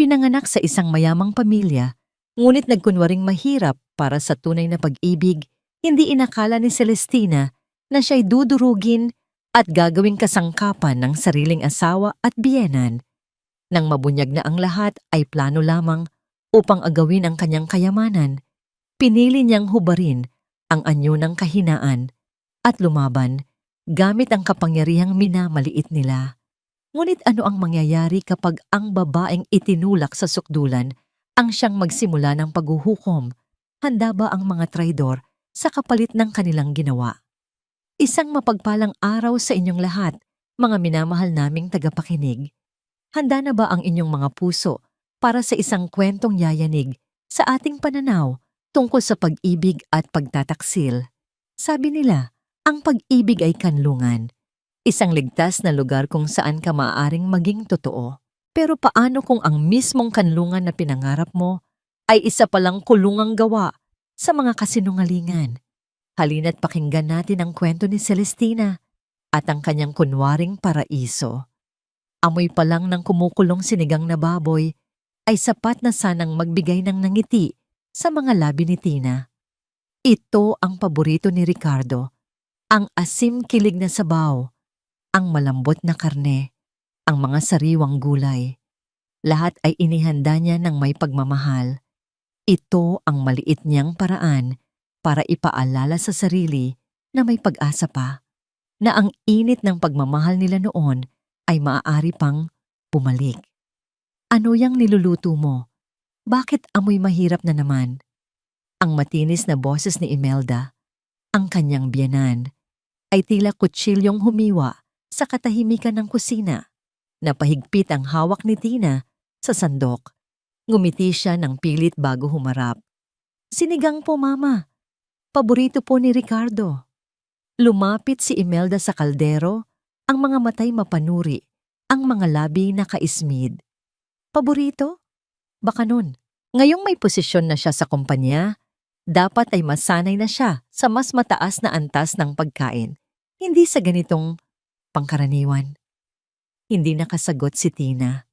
Ipinanganak sa isang mayamang pamilya, ngunit nagkunwaring mahirap para sa tunay na pag-ibig, hindi inakala ni Celestina na siya'y dudurugin at gagawing kasangkapan ng sariling asawa at biyenan. Nang mabunyag na ang lahat ay plano lamang upang agawin ang kanyang kayamanan. Pinili niyang hubarin ang anyo ng kahinaan at lumaban gamit ang kapangyarihang minamaliit nila. Ngunit ano ang mangyayari kapag ang babaeng itinulak sa sukdulan ang siyang magsimula ng paghuhukom? Handa ba ang mga traidor sa kapalit ng kanilang ginawa? Isang mapagpalang araw sa inyong lahat, mga minamahal naming tagapakinig. Handa na ba ang inyong mga puso para sa isang kwentong yayanig sa ating pananaw tungkol sa pag-ibig at pagtataksil? Sabi nila, ang pag-ibig ay kanlungan. Isang ligtas na lugar kung saan ka maaaring maging totoo. Pero paano kung ang mismong kanlungan na pinangarap mo ay isa palang kulungang gawa sa mga kasinungalingan? Halina't pakinggan natin ang kwento ni Celestina at ang kanyang kunwaring paraiso. Amoy pa lang ng kumukulong sinigang na baboy ay sapat na sanang magbigay ng nangiti sa mga labi ni Tina. Ito ang paborito ni Ricardo, ang asim-kilig na sabaw, ang malambot na karne, ang mga sariwang gulay. Lahat ay inihanda niya ng may pagmamahal. Ito ang maliit niyang paraan para ipaalala sa sarili na may pag-asa pa, na ang init ng pagmamahal nila noon ay maaari pang bumalik. Ano yang niluluto mo? Bakit amoy mahirap na naman? Ang matinis na boses ni Imelda, ang kanyang biyenan, ay tila kutsilyong humiwa sa katahimikan ng kusina. Napahigpit ang hawak ni Tina sa sandok. Ngumiti siya ng pilit bago humarap. Sinigang po, Mama. Paborito po ni Ricardo. Lumapit si Imelda sa kaldero, ang mga matay mapanuri, ang mga labi nakaismid. Paborito? Baka nun, ngayong may posisyon na siya sa kumpanya, dapat ay masanay na siya sa mas mataas na antas ng pagkain, hindi sa ganitong pangkaraniwan. Hindi nakasagot si Tina.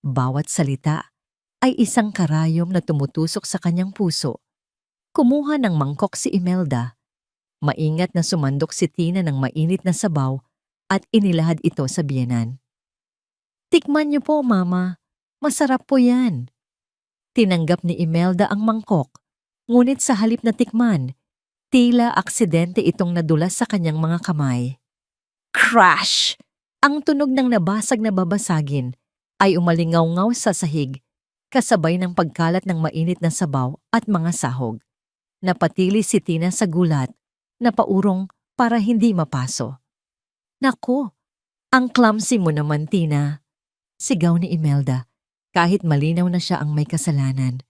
Bawat salita ay isang karayom na tumutusok sa kanyang puso. Kumuha ng mangkok si Imelda. Maingat na sumandok si Tina ng mainit na sabaw at inilahad ito sa biyenan. Tikman niyo po, Mama. Masarap po yan. Tinanggap ni Imelda ang mangkok, ngunit sa halip na tikman, tila aksidente itong nadulas sa kanyang mga kamay. Crash! Ang tunog ng nabasag na babasagin ay umalingaw-ngaw sa sahig, kasabay ng pagkalat ng mainit na sabaw at mga sahog. Napatili si Tina sa gulat, napaurong para hindi mapaso. Naku, ang clumsy mo naman, Tina. Sigaw ni Imelda, kahit malinaw na siya ang may kasalanan.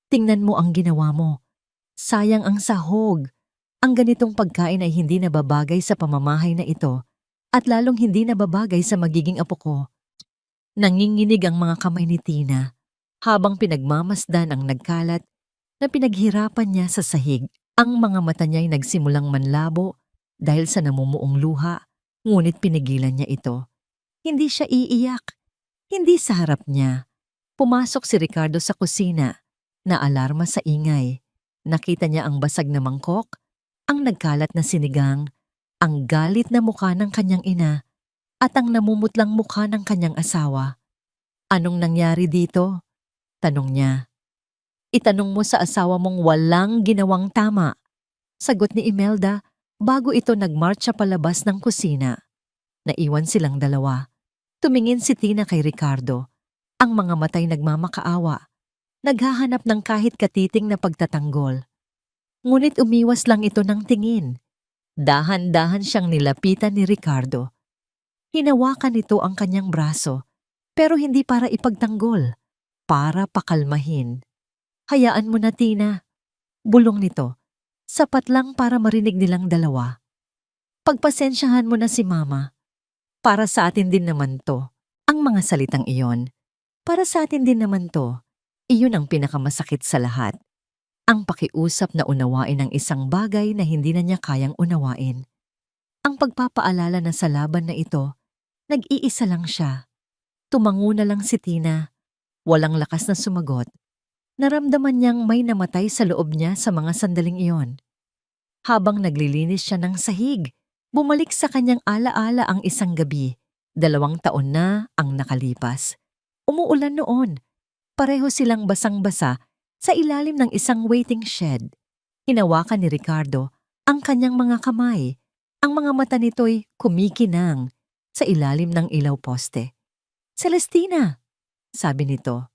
Tingnan mo ang ginawa mo. Sayang ang sahog. Ang ganitong pagkain ay hindi nababagay sa pamamahay na ito at lalong hindi nababagay sa magiging apo ko. Nanginginig ang mga kamay ni Tina habang pinagmamasdan ang nagkalat na pinaghirapan niya sa sahig. Ang mga mata niya'y nagsimulang manlabo dahil sa namumuong luha, ngunit pinigilan niya ito. Hindi siya iiyak. Hindi sa harap niya. Pumasok si Ricardo sa kusina, naalarma sa ingay. Nakita niya ang basag na mangkok, ang nagkalat na sinigang, ang galit na mukha ng kanyang ina, at ang namumutlang mukha ng kanyang asawa. Anong nangyari dito? Tanong niya. Itanong mo sa asawa mong walang ginawang tama. Sagot ni Imelda bago ito nagmarcha palabas ng kusina. Naiwan silang dalawa. Tumingin si Tina kay Ricardo. Ang mga matay nagmamakaawa. Naghahanap ng kahit katiting na pagtatanggol. Ngunit umiwas lang ito ng tingin. Dahan-dahan siyang nilapitan ni Ricardo. Hinawakan nito ang kanyang braso, pero hindi para ipagtanggol, para pakalmahin. Hayaan mo na, Tina. Bulong nito. Sapat lang para marinig nilang dalawa. Pagpasensyahan mo na si Mama. Para sa atin din naman to. Ang mga salitang iyon. Para sa atin din naman to. Iyon ang pinakamasakit sa lahat. Ang pakiusap na unawain ang isang bagay na hindi na niya kayang unawain. Ang pagpapaalala na sa laban na ito, nag-iisa lang siya. Tumango na lang si Tina. Walang lakas na sumagot. Naramdaman niyang may namatay sa loob niya sa mga sandaling iyon. Habang naglilinis siya ng sahig, bumalik sa kanyang alaala ang isang gabi. 2 taon na ang nakalipas. Umuulan noon. Pareho silang basang-basa sa ilalim ng isang waiting shed. Hinawakan ni Ricardo ang kanyang mga kamay. Ang mga mata nito'y kumikinang sa ilalim ng ilaw poste. "Celestina," sabi nito.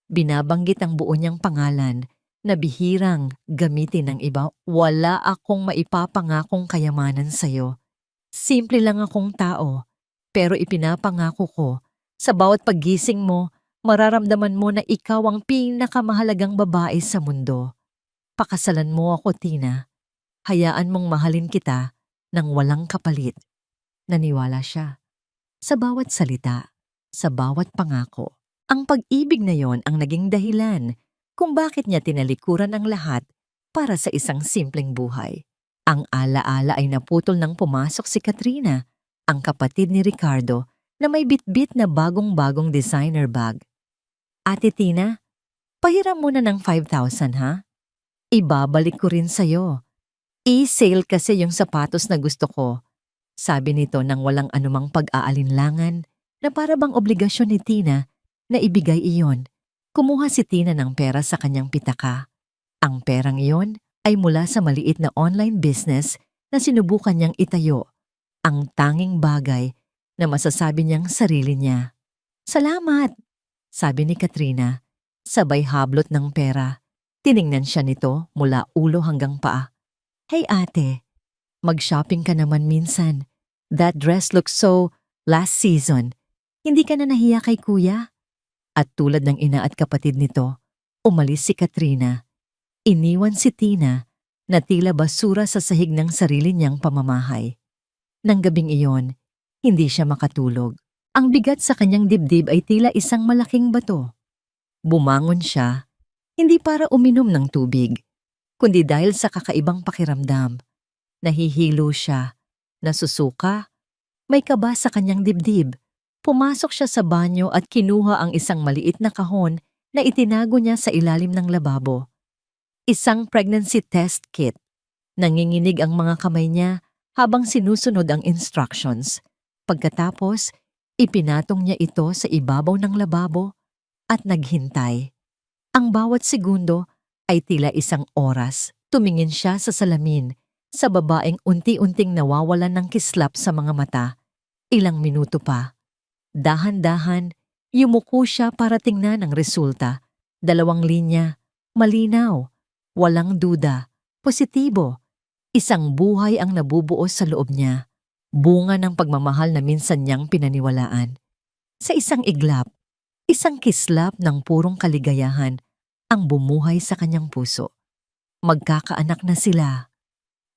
Binabanggit ang buo niyang pangalan na bihirang gamitin ng iba. "Wala akong maipapangakong kayamanan sa'yo. Simple lang akong tao, pero ipinapangako ko, sa bawat paggising mo, mararamdaman mo na ikaw ang pinakamahalagang babae sa mundo. Pakasalan mo ako, Tina. Hayaan mong mahalin kita ng walang kapalit." Naniwala siya. Sa bawat salita, sa bawat pangako, ang pag-ibig na yon ang naging dahilan kung bakit niya tinalikuran ang lahat para sa isang simpleng buhay. Ang alaala ay naputol nang pumasok si Katrina, ang kapatid ni Ricardo na may bitbit na bagong-bagong designer bag. "Ate Tina, pahiram muna ng 5,000 ha? Ibabalik ko rin sa'yo. I-sale kasi yung sapatos na gusto ko," sabi nito nang walang anumang pag-aalinlangan na para bang obligasyon ni Tina na ibigay iyon. Kumuha si Tina ng pera sa kanyang pitaka. Ang perang iyon ay mula sa maliit na online business na sinubukan niyang itayo, ang tanging bagay na masasabi niyang sarili niya. "Salamat," sabi ni Katrina, sabay hablot ng pera. Tiningnan siya nito mula ulo hanggang paa. "Hey ate, mag-shopping ka naman minsan. That dress looks so last season. Hindi ka na nahiya kay kuya?" At tulad ng ina at kapatid nito, umalis si Katrina. Iniwan si Tina na tila basura sa sahig ng sarili niyang pamamahay. Nang gabing iyon, hindi siya makatulog. Ang bigat sa kanyang dibdib ay tila isang malaking bato. Bumangon siya, hindi para uminom ng tubig, kundi dahil sa kakaibang pakiramdam. Nahihilo siya, nasusuka, may kaba sa kanyang dibdib. Pumasok siya sa banyo at kinuha ang isang maliit na kahon na itinago niya sa ilalim ng lababo. Isang pregnancy test kit. Nanginginig ang mga kamay niya habang sinusunod ang instructions. Pagkatapos, ipinatong niya ito sa ibabaw ng lababo at naghintay. Ang bawat segundo ay tila isang oras. Tumingin siya sa salamin, sa babaeng unti-unting nawawalan ng kislap sa mga mata. Ilang minuto pa. Dahan-dahan, yumuko siya para tingnan ang resulta. 2 linya, malinaw, walang duda, positibo. Isang buhay ang nabubuo sa loob niya, bunga ng pagmamahal na minsan niyang pinaniwalaan. Sa isang iglap, isang kislap ng purong kaligayahan ang bumuhay sa kanyang puso. Magkakaanak na sila.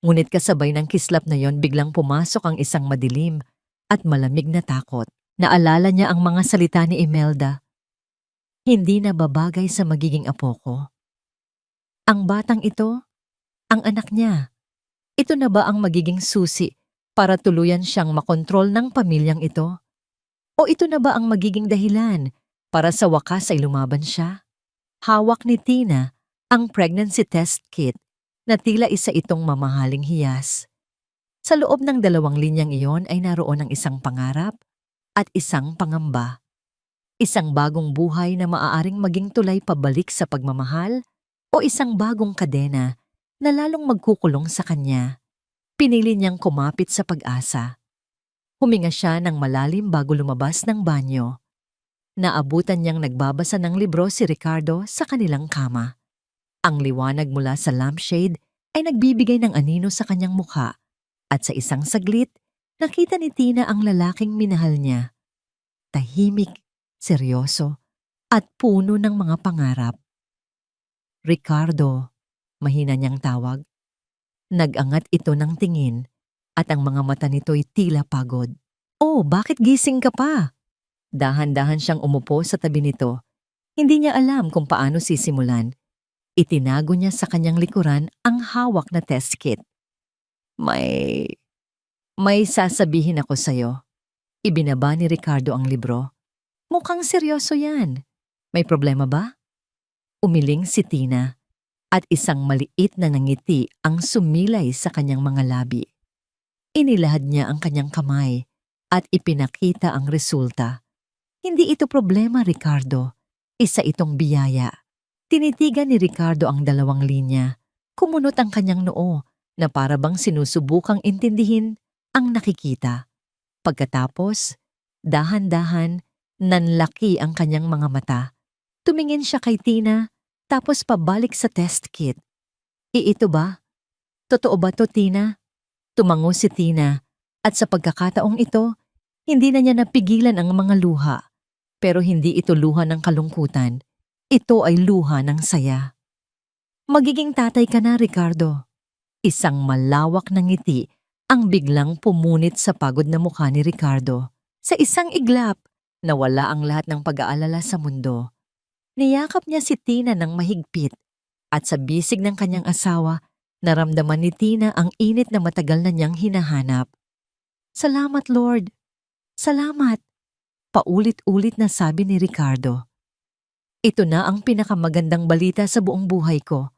Ngunit kasabay ng kislap na yon biglang pumasok ang isang madilim at malamig na takot. Naalala niya ang mga salita ni Imelda. "Hindi na babagay sa magiging apo ko." Ang batang ito, ang anak niya. Ito na ba ang magiging susi para tuluyan siyang makontrol ng pamilyang ito? O ito na ba ang magiging dahilan para sa wakas ay lumaban siya? Hawak ni Tina ang pregnancy test kit na tila isa itong mamahaling hiyas. Sa loob ng 2 linyang iyon ay naroon ang isang pangarap at isang pangamba. Isang bagong buhay na maaaring maging tulay pabalik sa pagmamahal o isang bagong kadena na lalong magkukulong sa kanya. Pinili niyang kumapit sa pag-asa. Huminga siya ng malalim bago lumabas ng banyo. Naabutan niyang nagbabasa ng libro si Ricardo sa kanilang kama. Ang liwanag mula sa lampshade ay nagbibigay ng anino sa kanyang mukha at sa isang saglit, nakita ni Tina ang lalaking minahal niya. Tahimik, seryoso, at puno ng mga pangarap. "Ricardo," mahina niyang tawag. Nag-angat ito ng tingin at ang mga mata nito'y tila pagod. "Oh, bakit gising ka pa?" Dahan-dahan siyang umupo sa tabi nito. Hindi niya alam kung paano sisimulan. Itinago niya sa kanyang likuran ang hawak na test kit. May sasabihin ako sa'yo." Ibinaba ni Ricardo ang libro. "Mukhang seryoso yan. May problema ba? Umiling si Tina at isang maliit na ngiti ang sumilay sa kanyang mga labi. Inilahad niya ang kanyang kamay at ipinakita ang resulta. Hindi ito problema, Ricardo. Isa itong biyaya. Tinitigan ni Ricardo ang dalawang linya. Kumunot ang kanyang noo na para bang sinusubukang intindihin ang nakikita. Pagkatapos, dahan-dahan, nanlaki ang kanyang mga mata. Tumingin siya kay Tina, tapos pabalik sa test kit. Ito ba? Totoo ba to, Tina? Tumango si Tina, at sa pagkakataong ito, hindi na niya napigilan ang mga luha. Pero hindi ito luha ng kalungkutan. Ito ay luha ng saya. Magiging tatay ka na, Ricardo. Isang malawak na ngiti ang biglang pumunit sa pagod na mukha ni Ricardo. Sa isang iglap, nawala ang lahat ng pag-aalala sa mundo. Niyakap niya si Tina ng mahigpit at sa bisig ng kanyang asawa, naramdaman ni Tina ang init na matagal na niyang hinahanap. Salamat, Lord. Salamat. Paulit-ulit na sabi ni Ricardo. Ito na ang pinakamagandang balita sa buong buhay ko.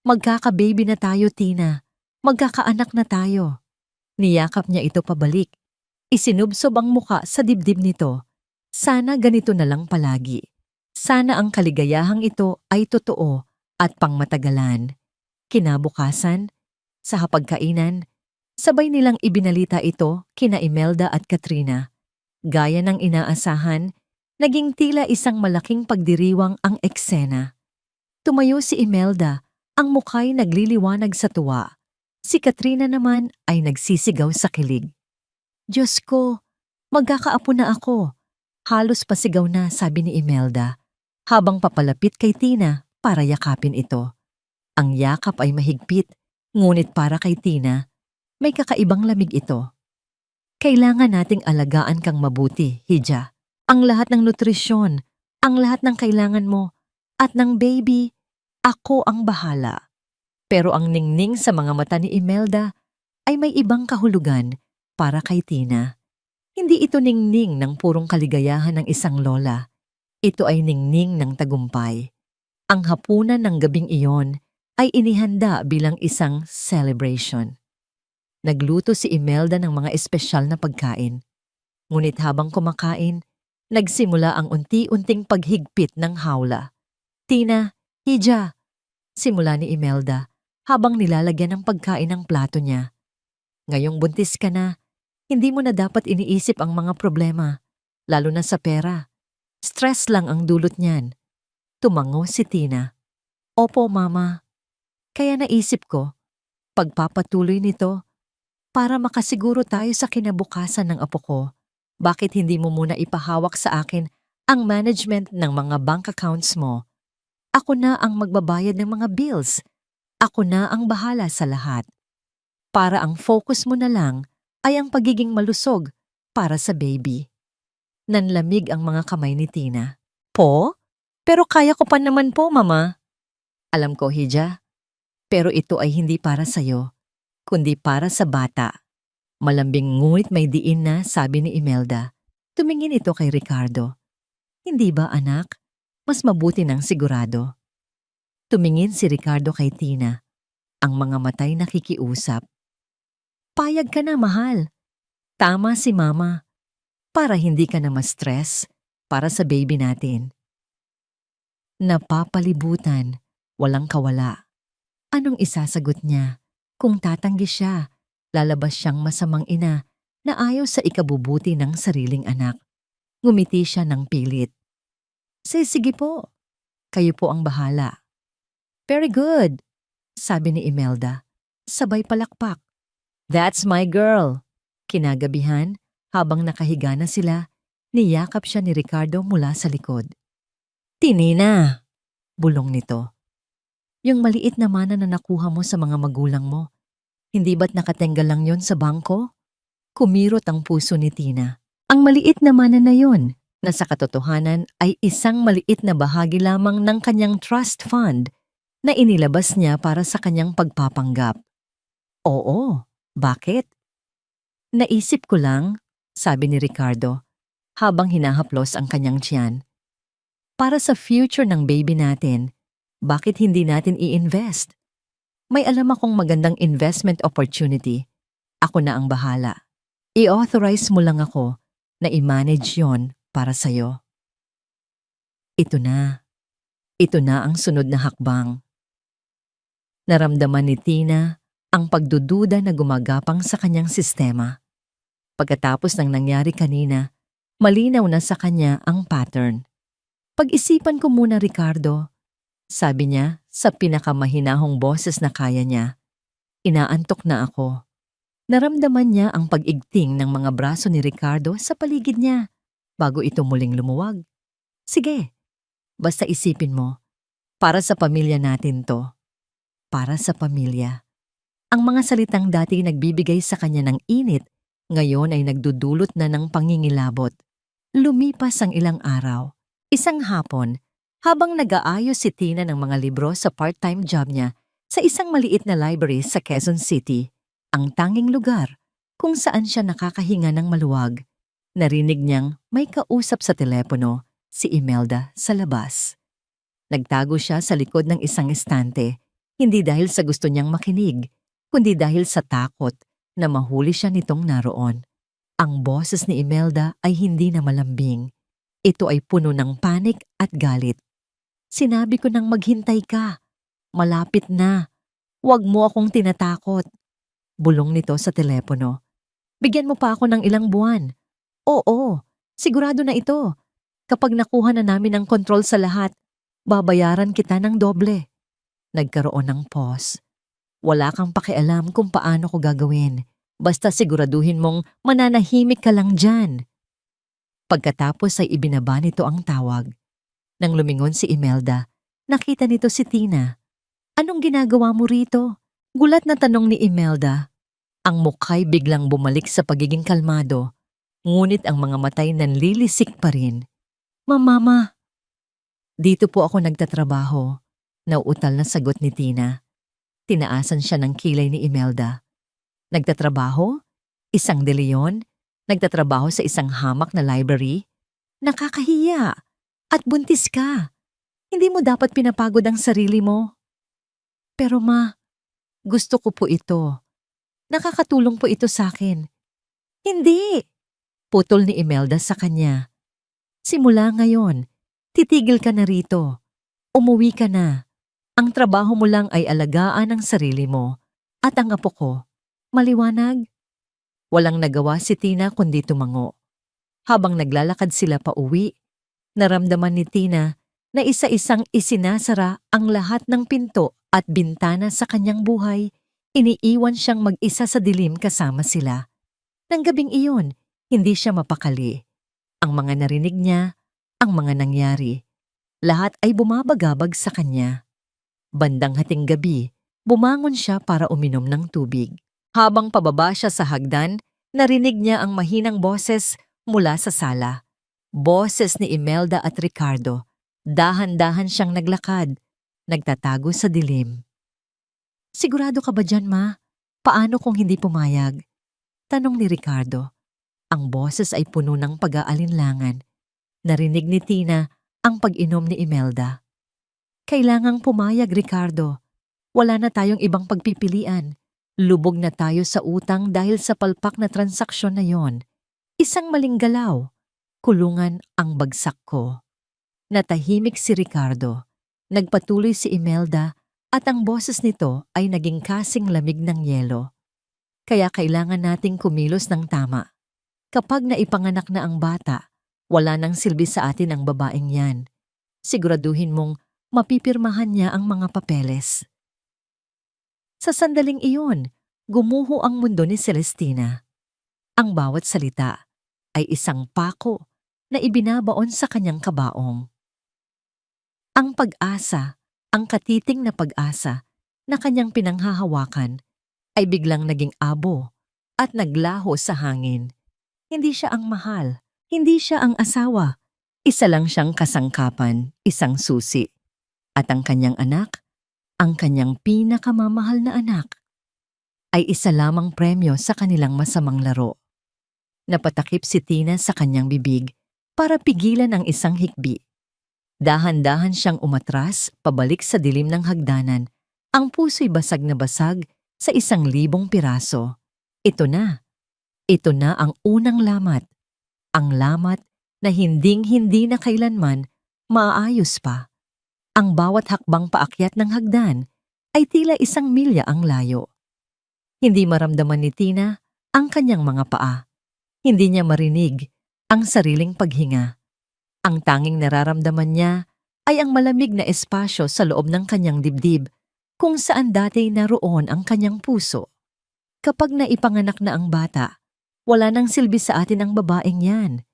Magkaka-baby na tayo, Tina. Magkakaanak na tayo. Niyakap niya ito pabalik. Isinubsob ang muka sa dibdib nito. Sana ganito na lang palagi. Sana ang kaligayahang ito ay totoo at pangmatagalan. Kinabukasan, sa hapagkainan, sabay nilang ibinalita ito kina Imelda at Katrina. Gaya ng inaasahan, naging tila isang malaking pagdiriwang ang eksena. Tumayo si Imelda, ang mukha'y nagliliwanag sa tuwa. Si Katrina naman ay nagsisigaw sa kilig. Diyos ko, magkakaapo na ako. Halos pasigaw na, sabi ni Imelda, habang papalapit kay Tina para yakapin ito. Ang yakap ay mahigpit, ngunit para kay Tina, may kakaibang lamig ito. Kailangan nating alagaan kang mabuti, Hija. Ang lahat ng nutrisyon, ang lahat ng kailangan mo, at ng baby, ako ang bahala. Pero ang ningning sa mga mata ni Imelda ay may ibang kahulugan para kay Tina. Hindi ito ningning ng purong kaligayahan ng isang lola. Ito ay ningning ng tagumpay. Ang hapunan ng gabing iyon ay inihanda bilang isang celebration. Nagluto si Imelda ng mga espesyal na pagkain. Ngunit habang kumakain, nagsimula ang unti-unting paghigpit ng hawla. Tina, Hija, simula ni Imelda habang nilalagyan ng pagkain ng plato niya. Ngayong buntis ka na, hindi mo na dapat iniisip ang mga problema, lalo na sa pera. Stress lang ang dulot niyan. Tumango si Tina. Opo, Mama. Kaya naisip ko, pagpapatuloy nito, para makasiguro tayo sa kinabukasan ng apo ko, bakit hindi mo muna ipahawak sa akin ang management ng mga bank accounts mo? Ako na ang magbabayad ng mga bills. Ako na ang bahala sa lahat. Para ang focus mo na lang ay ang pagiging malusog para sa baby. Nanlamig ang mga kamay ni Tina. Po? Pero kaya ko pa naman po, Mama. Alam ko, Hija. Pero ito ay hindi para sa'yo, kundi para sa bata. Malambing ngunit may diin na, sabi ni Imelda. Tumingin ito kay Ricardo. Hindi ba, anak? Mas mabuti ng sigurado. Tumingin si Ricardo kay Tina. Ang mga matay nakikiusap. Payag ka na, mahal. Tama si Mama. Para hindi ka na ma-stress para sa baby natin. Napapalibutan, walang kawala. Anong isasagot niya? Kung tatanggi siya, lalabas siyang masamang ina na ayaw sa ikabubuti ng sariling anak. Ngumiti siya ng pilit. Sige po, kayo po ang bahala. Very good, sabi ni Imelda. Sabay palakpak. That's my girl. Kinagabihan, habang nakahiga na sila, niyakap siya ni Ricardo mula sa likod. Tinina, bulong nito. Yung maliit na mana na nakuha mo sa mga magulang mo, hindi ba't nakatenggal lang yon sa bangko? Kumirot ang puso ni Tina. Ang maliit na mana na yon, na sa katotohanan ay isang maliit na bahagi lamang ng kanyang trust fund na inilabas niya para sa kanyang pagpapanggap. Oo, bakit? Naisip ko lang, sabi ni Ricardo, habang hinahaplos ang kanyang tiyan. Para sa future ng baby natin, bakit hindi natin i-invest? May alam akong magandang investment opportunity. Ako na ang bahala. I-authorize mo lang ako na i-manage yon para sa'yo. Ito na. Ito na ang sunod na hakbang. Naramdaman ni Tina ang pagdududa na gumagapang sa kanyang sistema. Pagkatapos ng nangyari kanina, malinaw na sa kanya ang pattern. Pag-isipan ko muna, Ricardo, sabi niya sa pinakamahinahong boses na kaya niya. Inaantok na ako. Naramdaman niya ang pag-igting ng mga braso ni Ricardo sa paligid niya bago ito muling lumuwag. Sige, basta isipin mo, para sa pamilya natin to. Para sa pamilya. Ang mga salitang dati nagbibigay sa kanya ng init, ngayon ay nagdudulot na ng pangingilabot. Lumipas ang ilang araw. Isang hapon, habang nag-aayos si Tina ng mga libro sa part-time job niya sa isang maliit na library sa Quezon City, ang tanging lugar kung saan siya nakakahinga ng maluwag, narinig niyang may kausap sa telepono si Imelda sa labas. Nagtago siya sa likod ng isang estante, hindi dahil sa gusto niyang makinig, kundi dahil sa takot na mahuli siya nitong naroon. Ang boses ni Imelda ay hindi na malambing. Ito ay puno ng panik at galit. Sinabi ko nang maghintay ka. Malapit na. Huwag mo akong tinatakot. Bulong nito sa telepono. Bigyan mo pa ako ng ilang buwan. Oo, sigurado na ito. Kapag nakuha na namin ang kontrol sa lahat, babayaran kita ng doble. Nagkaroon ng pause. Wala kang pakialam kung paano ko gagawin. Basta siguraduhin mong mananahimik ka lang dyan. Pagkatapos ay ibinaba nito ang tawag. Nang lumingon si Imelda, nakita nito si Tina. Anong ginagawa mo rito? Gulat na tanong ni Imelda. Ang mukha'y biglang bumalik sa pagiging kalmado, ngunit ang mga matay nanlilisik pa rin. Mama, dito po ako nagtatrabaho. Nauutal na sagot ni Tina. Tinaasan siya ng kilay ni Imelda. Nagtatrabaho? Isang de Leon? Nagtatrabaho sa isang hamak na library? Nakakahiya. At buntis ka. Hindi mo dapat pinapagod ang sarili mo. Pero ma, gusto ko po ito. Nakakatulong po ito sa akin. Hindi! Putol ni Imelda sa kanya. Simula ngayon, titigil ka na rito. Umuwi ka na. Ang trabaho mo lang ay alagaan ang sarili mo. At ang apo ko, maliwanag? Walang nagawa si Tina kundi tumango. Habang naglalakad sila pa uwi, naramdaman ni Tina na isa-isang isinasara ang lahat ng pinto at bintana sa kanyang buhay. Iniiwan siyang mag-isa sa dilim kasama sila. Nang gabing iyon, hindi siya mapakali. Ang mga narinig niya, ang mga nangyari, lahat ay bumabagabag sa kanya. Bandang hating gabi, bumangon siya para uminom ng tubig. Habang pababa siya sa hagdan, narinig niya ang mahinang boses mula sa sala. Boses ni Imelda at Ricardo. Dahan-dahan siyang naglakad, nagtatago sa dilim. Sigurado ka ba dyan, ma? Paano kung hindi pumayag? Tanong ni Ricardo. Ang boses ay puno ng pag-aalinlangan. Narinig ni Tina ang pag-inom ni Imelda. Kailangang pumayag, Ricardo. Wala na tayong ibang pagpipilian. Lubog na tayo sa utang dahil sa palpak na transaksyon na yon. Isang maling galaw. Kulungan ang bagsak ko. Natahimik si Ricardo. Nagpatuloy si Imelda at ang boses nito ay naging kasing lamig ng yelo. Kaya kailangan nating kumilos ng tama. Kapag naipanganak na ang bata, wala nang silbi sa atin ang babaeng yan. Siguraduhin mong mapipirmahan niya ang mga papeles. Sa sandaling iyon, gumuho ang mundo ni Celestina. Ang bawat salita ay isang pako na ibinabaon sa kanyang kabaong. Ang pag-asa, ang katiting na pag-asa na kanyang pinanghahawakan ay biglang naging abo at naglaho sa hangin. Hindi siya ang mahal, hindi siya ang asawa. Isa lang siyang kasangkapan, isang susi. At ang kanyang anak, ang kanyang pinakamamahal na anak, ay isa lamang premyo sa kanilang masamang laro. Napatakip si Tina sa kanyang bibig para pigilan ang isang hikbi. Dahan-dahan siyang umatras pabalik sa dilim ng hagdanan. Ang puso'y basag na basag sa 1,000 piraso. Ito na. Ito na ang unang lamat. Ang lamat na hinding-hindi na kailanman maaayos pa. Ang bawat hakbang paakyat ng hagdan ay tila 1 milya ang layo. Hindi maramdaman ni Tina ang kanyang mga paa. Hindi niya marinig ang sariling paghinga. Ang tanging nararamdaman niya ay ang malamig na espasyo sa loob ng kanyang dibdib kung saan dati naroon ang kanyang puso. Kapag naipanganak na ang bata, wala nang silbi sa atin ang babaeng yan.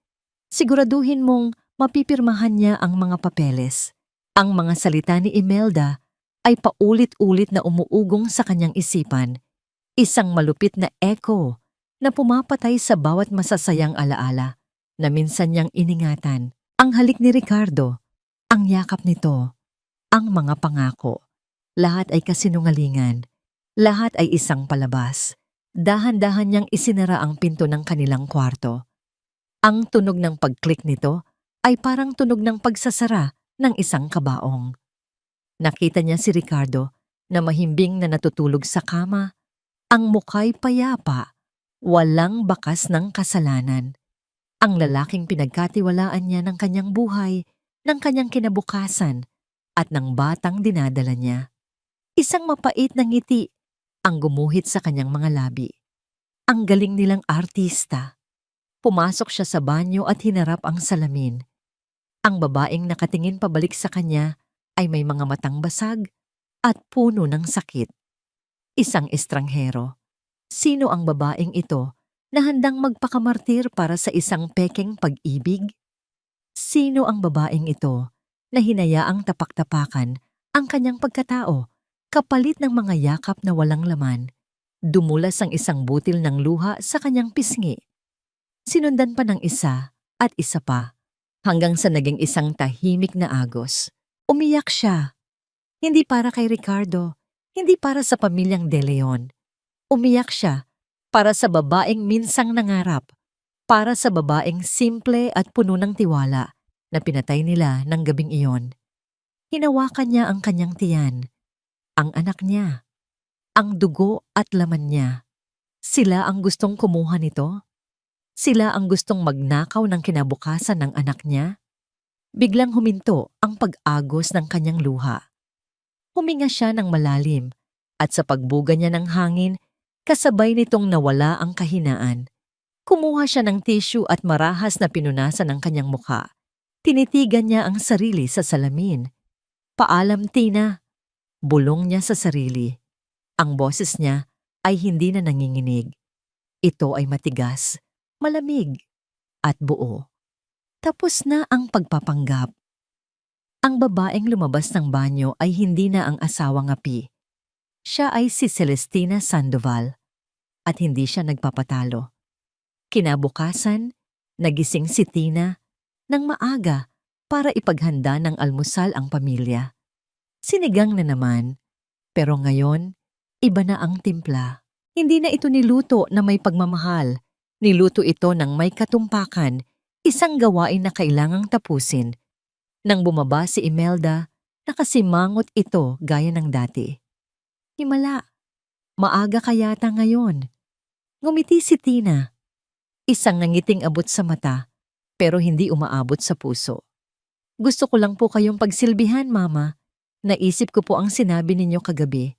Siguraduhin mong mapipirmahan niya ang mga papeles. Ang mga salita ni Imelda ay paulit-ulit na umuugong sa kanyang isipan. Isang malupit na echo na pumapatay sa bawat masasayang alaala na minsan niyang iningatan. Ang halik ni Ricardo, ang yakap nito, ang mga pangako. Lahat ay kasinungalingan. Lahat ay isang palabas. Dahan-dahan niyang isinara ang pinto ng kanilang kwarto. Ang tunog ng pag-click nito ay parang tunog ng pagsasara ng isang kabaong. Nakita niya si Ricardo na mahimbing na natutulog sa kama. Ang mukha'y payapa, walang bakas ng kasalanan. Ang lalaking pinagkatiwalaan niya ng kanyang buhay, ng kanyang kinabukasan, at ng batang dinadala niya. Isang mapait na ngiti ang gumuhit sa kanyang mga labi. Ang galing nilang artista. Pumasok siya sa banyo at hinarap ang salamin. Ang babaeng nakatingin pabalik sa kanya ay may mga matang basag at puno ng sakit. Isang estranghero. Sino ang babaeng ito na handang magpakamartir para sa isang pekeng pag-ibig? Sino ang babaeng ito na hinayaang tapak-tapakan ang kanyang pagkatao kapalit ng mga yakap na walang laman? Dumulas ang isang butil ng luha sa kanyang pisngi. Sinundan pa ng isa at isa pa hanggang sa naging isang tahimik na agos. Umiyak siya. Hindi para kay Ricardo, hindi para sa pamilyang De Leon. Umiyak siya para sa babaeng minsang nangarap, para sa babaeng simple at puno ng tiwala na pinatay nila ng gabing iyon. Hinawakan niya ang kanyang tiyan, ang anak niya, ang dugo at laman niya. Sila ang gustong kumuha nito? Sila ang gustong magnakaw ng kinabukasan ng anak niya? Biglang huminto ang pag-agos ng kanyang luha. Huminga siya ng malalim at sa pagbuga niya ng hangin, kasabay nitong nawala ang kahinaan. Kumuha siya ng tissue at marahas na pinunasan ang kanyang mukha. Tinitigan niya ang sarili sa salamin. Paalam, Tina. Bulong niya sa sarili. Ang boses niya ay hindi na nanginginig. Ito ay matigas, malamig, at buo. Tapos na ang pagpapanggap. Ang babaeng lumabas ng banyo ay hindi na ang asawang api. Siya ay si Celestina Sandoval at hindi siya nagpapatalo. Kinabukasan, nagising si Tina ng maaga para ipaghanda ng almusal ang pamilya. Sinigang na naman, pero ngayon, iba na ang timpla. Hindi na ito niluto na may pagmamahal. Niluto ito ng may katumpakan, isang gawain na kailangang tapusin. Nang bumaba si Imelda, nakasimangot ito gaya ng dati. Himala, maaga ka yata ngayon. Ngumiti si Tina. Isang nangiting abot sa mata, pero hindi umaabot sa puso. Gusto ko lang po kayong pagsilbihan, Mama. Naisip ko po ang sinabi ninyo kagabi.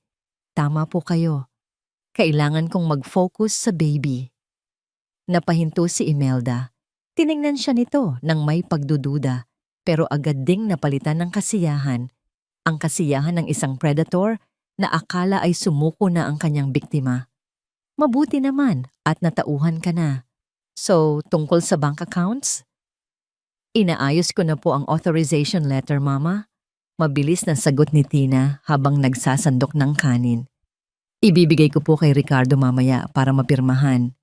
Tama po kayo. Kailangan kong mag-focus sa baby. Napahinto si Imelda. Tiningnan siya nito ng may pagdududa, pero agad ding napalitan ng kasiyahan. Ang kasiyahan ng isang predator na akala ay sumuko na ang kanyang biktima. Mabuti naman at natauhan ka na. So, tungkol sa bank accounts? Inaayos ko na po ang authorization letter, Mama. Mabilis na sagot ni Tina habang nagsasandok ng kanin. Ibibigay ko po kay Ricardo mamaya para mapirmahan.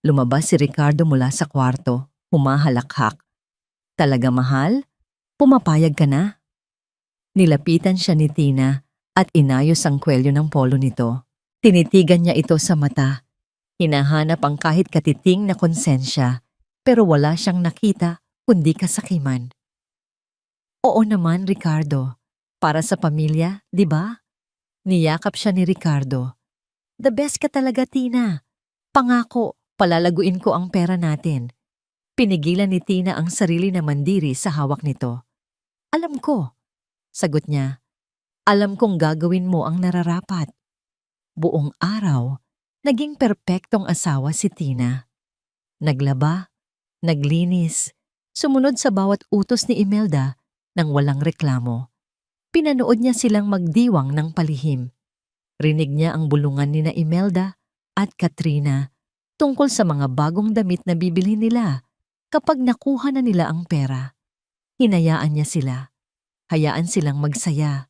Lumabas si Ricardo mula sa kwarto, humahalakhak. Talaga mahal? Pumapayag ka na? Nilapitan siya ni Tina at inayos ang kwelyo ng polo nito. Tinitigan niya ito sa mata. Hinahanap ang kahit katiting na konsensya, pero wala siyang nakita kundi kasakiman. Oo naman, Ricardo. Para sa pamilya, di ba? Niyakap siya ni Ricardo. The best ka talaga, Tina. Pangako, palalaguin ko ang pera natin. Pinigilan ni Tina ang sarili na mandiri sa hawak nito. Alam ko, sagot niya. Alam kong gagawin mo ang nararapat. Buong araw, naging perpektong asawa si Tina. Naglaba, naglinis, sumunod sa bawat utos ni Imelda nang walang reklamo. Pinanood niya silang magdiwang ng palihim. Rinig niya ang bulungan ni na Imelda at Katrina tungkol sa mga bagong damit na bibili nila kapag nakuha na nila ang pera. Hinayaan niya sila. Hayaan silang magsaya.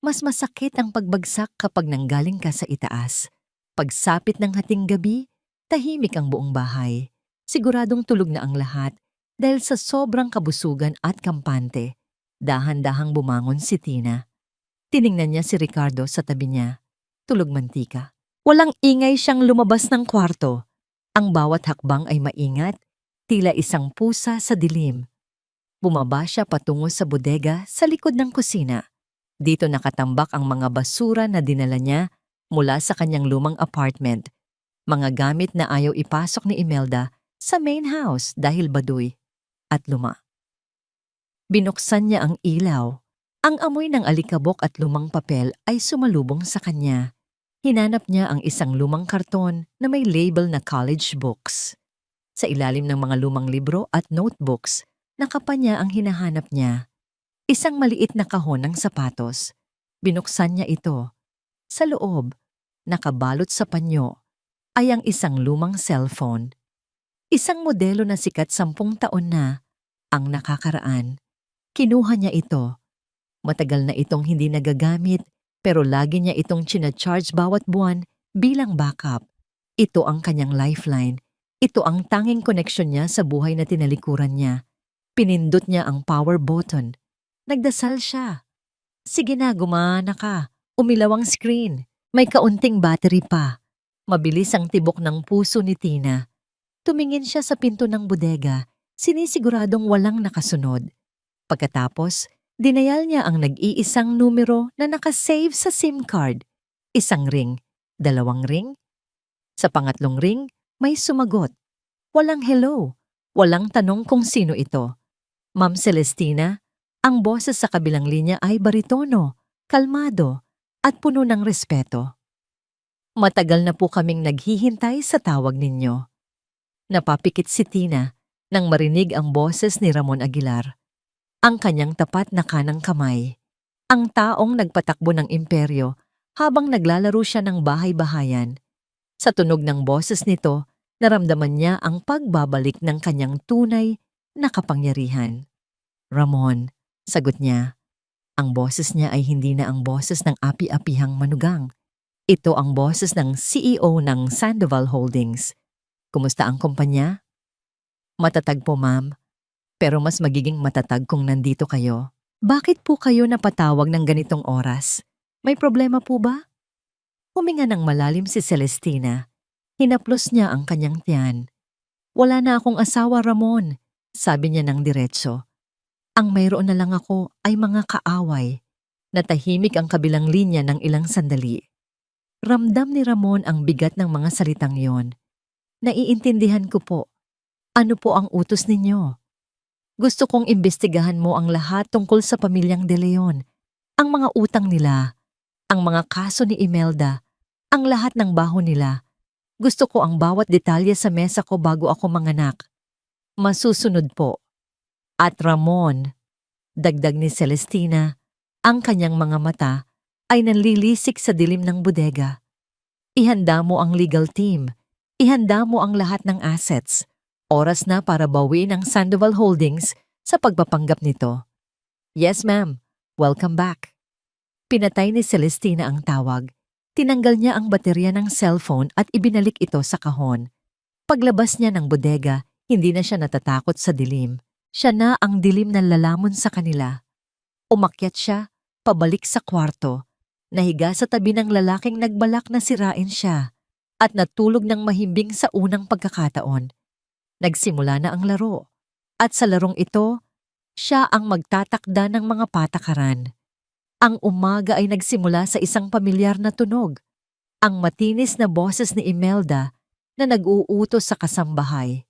Mas masakit ang pagbagsak kapag nanggaling ka sa itaas. Pagsapit ng hating gabi, tahimik ang buong bahay. Siguradong tulog na ang lahat dahil sa sobrang kabusugan at kampante. Dahan-dahang bumangon si Tina. Tiningnan niya si Ricardo sa tabi niya. Tulog mantika. Walang ingay siyang lumabas ng kwarto. Ang bawat hakbang ay maingat, tila isang pusa sa dilim. Bumaba siya patungo sa bodega sa likod ng kusina. Dito nakatambak ang mga basura na dinala niya mula sa kanyang lumang apartment. Mga gamit na ayaw ipasok ni Imelda sa main house dahil baduy at luma. Binuksan niya ang ilaw. Ang amoy ng alikabok at lumang papel ay sumalubong sa kanya. Hinanap niya ang isang lumang karton na may label na college books. Sa ilalim ng mga lumang libro at notebooks, nakapa niya ang hinahanap niya. Isang maliit na kahon ng sapatos. Binuksan niya ito. Sa loob, nakabalot sa panyo, ay ang isang lumang cellphone. Isang modelo na sikat 10 taon na ang nakakaraan. Kinuha niya ito. Matagal na itong hindi nagagamit pero lagi niya itong charge bawat buwan bilang backup. Ito ang kanyang lifeline. Ito ang tanging koneksyon niya sa buhay na tinalikuran niya. Pinindot niya ang power button. Nagdasal siya. Sige na, gumana ka. Umilaw ang screen. May kaunting battery pa. Mabilis ang tibok ng puso ni Tina. Tumingin siya sa pinto ng bodega, sinisiguradong walang nakasunod. Pagkatapos, dinayal niya ang nag-iisang numero na nakasave sa SIM card. Isang ring, 2 ring. Sa pangatlong ring, may sumagot. Walang hello. Walang tanong kung sino ito. Ma'am Celestina, ang boses sa kabilang linya ay baritono, kalmado, at puno ng respeto. Matagal na po kaming naghihintay sa tawag ninyo. Napapikit si Tina nang marinig ang boses ni Ramon Aguilar. Ang kanyang tapat na kanang kamay. Ang taong nagpatakbo ng imperyo habang naglalaro siya ng bahay-bahayan. Sa tunog ng boses nito, naramdaman niya ang pagbabalik ng kanyang tunay na kapangyarihan. Ramon, sagot niya. Ang boses niya ay hindi na ang boses ng api-apihang manugang. Ito ang boses ng CEO ng Sandoval Holdings. Kumusta ang kumpanya? Matatag po, ma'am. Pero mas magiging matatag kung nandito kayo. Bakit po kayo napatawag ng ganitong oras? May problema po ba? Huminga ng malalim si Celestina. Hinaplos niya ang kanyang tiyan. Wala na akong asawa, Ramon, sabi niya ng diretso. Ang mayroon na lang ako ay mga kaaway. Natahimik ang kabilang linya ng ilang sandali. Ramdam ni Ramon ang bigat ng mga salitang yon. Naiintindihan ko po. Ano po ang utos ninyo? Gusto kong imbestigahan mo ang lahat tungkol sa pamilyang De Leon. Ang mga utang nila, ang mga kaso ni Imelda, ang lahat ng baho nila. Gusto ko ang bawat detalye sa mesa ko bago ako manganak. Masusunod po. At Ramon, dagdag ni Celestina, ang kanyang mga mata ay nanlilisik sa dilim ng bodega. Ihanda mo ang legal team. Ihanda mo ang lahat ng assets. Oras na para bawiin ang Sandoval Holdings sa pagpapanggap nito. Yes, ma'am. Welcome back. Pinatay ni Celestina ang tawag. Tinanggal niya ang baterya ng cellphone at ibinalik ito sa kahon. Paglabas niya ng bodega, hindi na siya natatakot sa dilim. Siya na ang dilim na lalamon sa kanila. Umakyat siya, pabalik sa kwarto. Nahiga sa tabi ng lalaking nagbalak na sirain siya at natulog ng mahimbing sa unang pagkakataon. Nagsimula na ang laro. At sa larong ito, Siya ang magtatakda ng mga patakaran. Ang umaga ay nagsimula sa isang pamilyar na tunog, ang matinis na boses ni Imelda na nag-uutos sa kasambahay.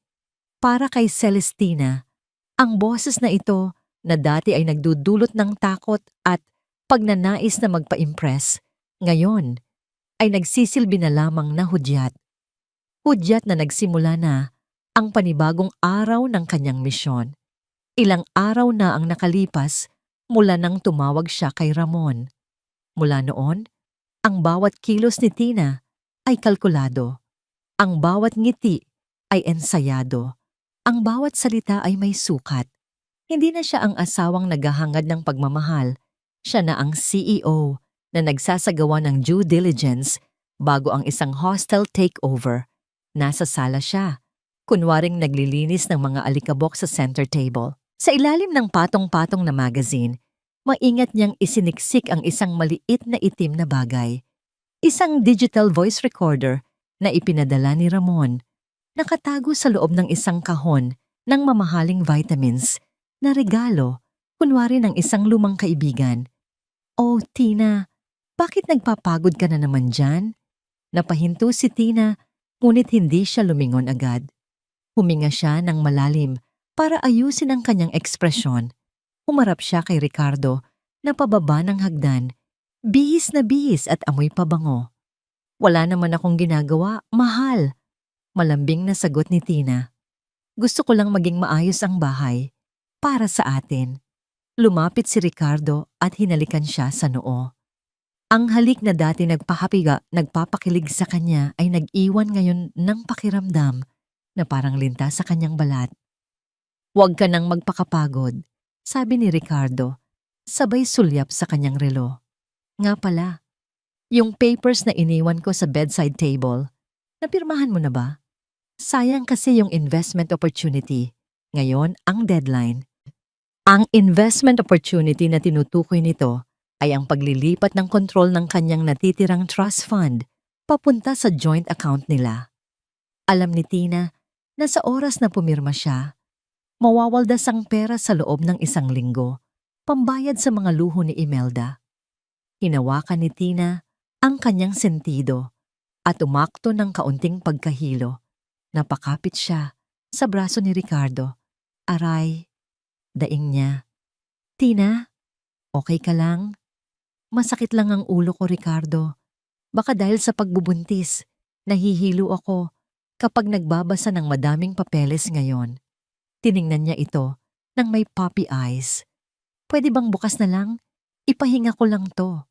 Para kay Celestina, ang boses na ito na dati ay nagdudulot ng takot at pagnanais na magpa-impress, ngayon ay nagsisilbi na lamang na hudyat. Hudyat na nagsimula na ang panibagong araw ng kanyang misyon. Ilang araw na ang nakalipas mula nang tumawag siya kay Ramon. Mula noon, ang bawat kilos ni Tina ay kalkulado. Ang bawat ngiti ay ensayado. Ang bawat salita ay may sukat. Hindi na siya ang asawang naghahangad ng pagmamahal. Siya na ang CEO na nagsasagawa ng due diligence bago ang isang hostile takeover. Nasa sala siya, kunwaring naglilinis ng mga alikabok sa center table. Sa ilalim ng patong-patong na magazine, maingat niyang isiniksik ang isang maliit na itim na bagay. Isang digital voice recorder na ipinadala ni Ramon, nakatago sa loob ng isang kahon ng mamahaling vitamins na regalo, kunwari ng isang lumang kaibigan. "Oh, Tina, bakit nagpapagod ka na naman dyan?" Napahinto si Tina, ngunit hindi siya lumingon agad. Huminga siya ng malalim para ayusin ang kanyang ekspresyon. Humarap siya kay Ricardo na pababa ng hagdan, bihis na bihis at amoy pabango. "Wala naman akong ginagawa, mahal," malambing na sagot ni Tina. "Gusto ko lang maging maayos ang bahay para sa atin." Lumapit si Ricardo at hinalikan siya sa noo. Ang halik na dati nagpapakilig sa kanya ay nag-iwan ngayon ng pakiramdam na parang linta sa kanyang balat. "Huwag ka nang magpakapagod," sabi ni Ricardo, sabay sulyap sa kanyang relo. "Nga pala, yung papers na iniwan ko sa bedside table, napirmahan mo na ba? Sayang kasi yung investment opportunity. Ngayon, ang deadline." Ang investment opportunity na tinutukoy nito ay ang paglilipat ng kontrol ng kanyang natitirang trust fund papunta sa joint account nila. Alam ni Tina na sa oras na pumirma siya, mawawaldas ang pera sa loob ng 1 linggo, pambayad sa mga luho ni Imelda. Hinawakan ni Tina ang kanyang sentido at umakto ng kaunting pagkahilo. Napakapit siya sa braso ni Ricardo. "Aray," daing niya. "Tina, okay ka lang?" "Masakit lang ang ulo ko, Ricardo. Baka dahil sa pagbubuntis, nahihilo ako kapag nagbabasa ng madaming papeles ngayon." Tiningnan niya ito nang may puppy eyes. "Pwede bang bukas na lang? Ipahinga ko lang to."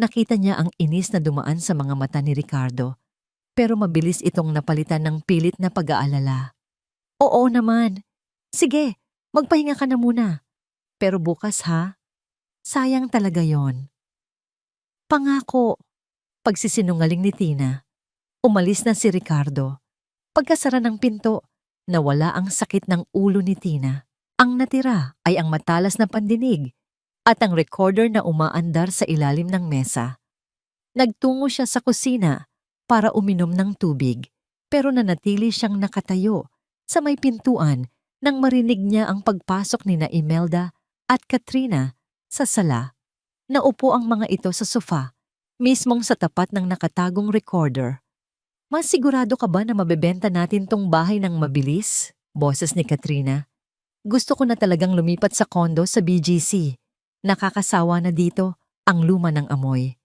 Nakita niya ang inis na dumaan sa mga mata ni Ricardo, pero mabilis itong napalitan ng pilit na pag-aalala. "Oo naman. Sige, magpahinga ka na muna. Pero bukas ha? Sayang talaga yon." "Pangako," pagsisinungaling ni Tina. Umalis na si Ricardo. Pagkasara ng pinto, nawala ang sakit ng ulo ni Tina. Ang natira ay ang matalas na pandinig at ang recorder na umaandar sa ilalim ng mesa. Nagtungo siya sa kusina para uminom ng tubig, pero nanatili siyang nakatayo sa may pintuan nang marinig niya ang pagpasok ni Imelda at Katrina sa sala. Naupo ang mga ito sa sofa, mismong sa tapat ng nakatagong recorder. "Mas sigurado ka ba na mabebenta natin tong bahay ng mabilis?" Boses ni Katrina. "Gusto ko na talagang lumipat sa kondo sa BGC. Nakakasawa na dito, ang luma ng amoy."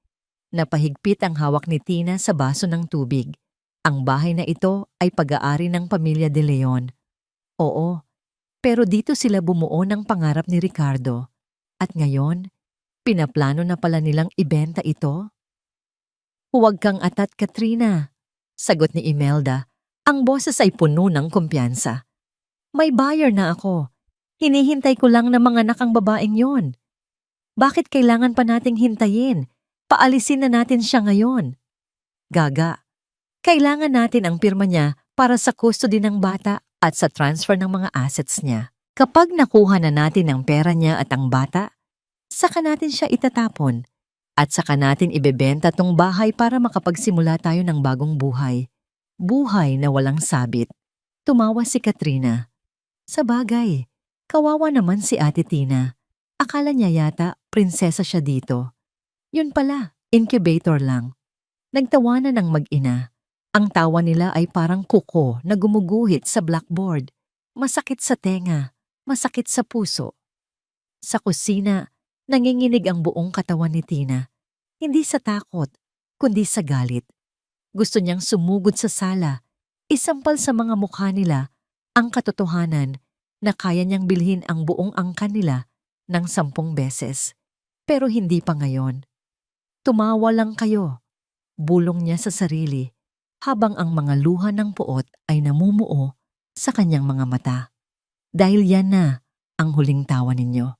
Napahigpit ang hawak ni Tina sa baso ng tubig. Ang bahay na ito ay pag-aari ng pamilya De Leon. Oo, pero dito sila bumuo ng pangarap ni Ricardo. At ngayon, pinaplano na pala nilang ibenta ito? "Huwag kang atat, Katrina," sagot ni Imelda. Ang boses ay puno ng kumpiyansa. "May buyer na ako. Hinihintay ko lang na manganak ang babaeng yon. Bakit kailangan pa nating hintayin? Paalisin na natin siya ngayon." "Gaga, kailangan natin ang pirma niya para sa custody ng bata at sa transfer ng mga assets niya. Kapag nakuha na natin ang pera niya at ang bata, saka natin siya itatapon at saka natin ibebenta tong bahay para makapagsimula tayo ng bagong buhay. Buhay na walang sabit." Tumawa si Katrina. "Sabagay, Kawawa naman si Ate Tina. Akala niya yata prinsesa siya dito. Yun pala, incubator lang. Nagtawanan ng mag-ina. Ang tawa nila ay parang kuko na gumuguhit sa blackboard. Masakit sa tenga, masakit sa puso. Sa kusina, nanginginig ang buong katawan ni Tina. Hindi sa takot, kundi sa galit. Gusto niyang sumugod sa sala, isampal sa mga mukha nila ang katotohanan na kaya niyang bilhin ang buong angkan nila ng 10 beses. Pero hindi pa ngayon. Tumawa lang kayo, bulong niya sa sarili habang ang mga luha ng puot ay namumuo sa kanyang mga mata. Dahil yan na ang huling tawa ninyo.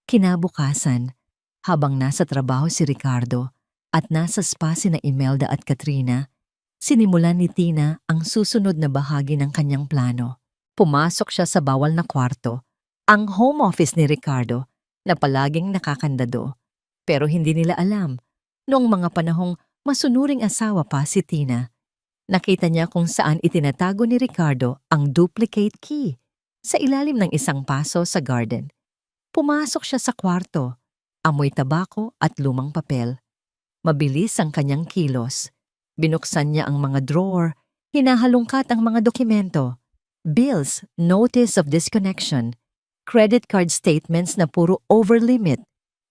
Kinabukasan, habang nasa trabaho si Ricardo at nasa spa sina Imelda at Katrina, sinimulan ni Tina ang susunod na bahagi ng kanyang plano. Pumasok siya sa bawal na kwarto, ang home office ni Ricardo na palaging nakakandado. Pero hindi nila alam, noong mga panahong masunuring asawa pa si Tina, nakita niya kung saan itinatago ni Ricardo ang duplicate key sa ilalim ng isang paso sa garden. Pumasok siya sa kwarto, amoy tabako at lumang papel. Mabilis ang kanyang kilos. Binuksan niya ang mga drawer, hinahalungkat ang mga dokumento, bills, notice of disconnection, credit card statements na puro over-limit.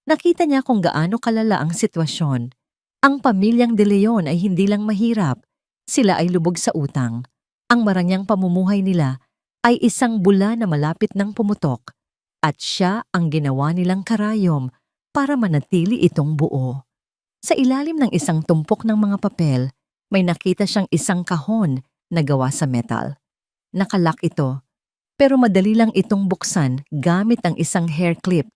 Nakita niya kung gaano kalala ang sitwasyon. Ang pamilyang De Leon ay hindi lang mahirap, sila ay lubog sa utang. Ang marangyang pamumuhay nila ay isang bula na malapit ng pumutok at siya ang ginawa nilang karayom para manatili itong buo. Sa ilalim ng isang tumpok ng mga papel, may nakita siyang isang kahon na gawa sa metal. Nakalak ito, pero madali lang itong buksan gamit ang isang hair clip,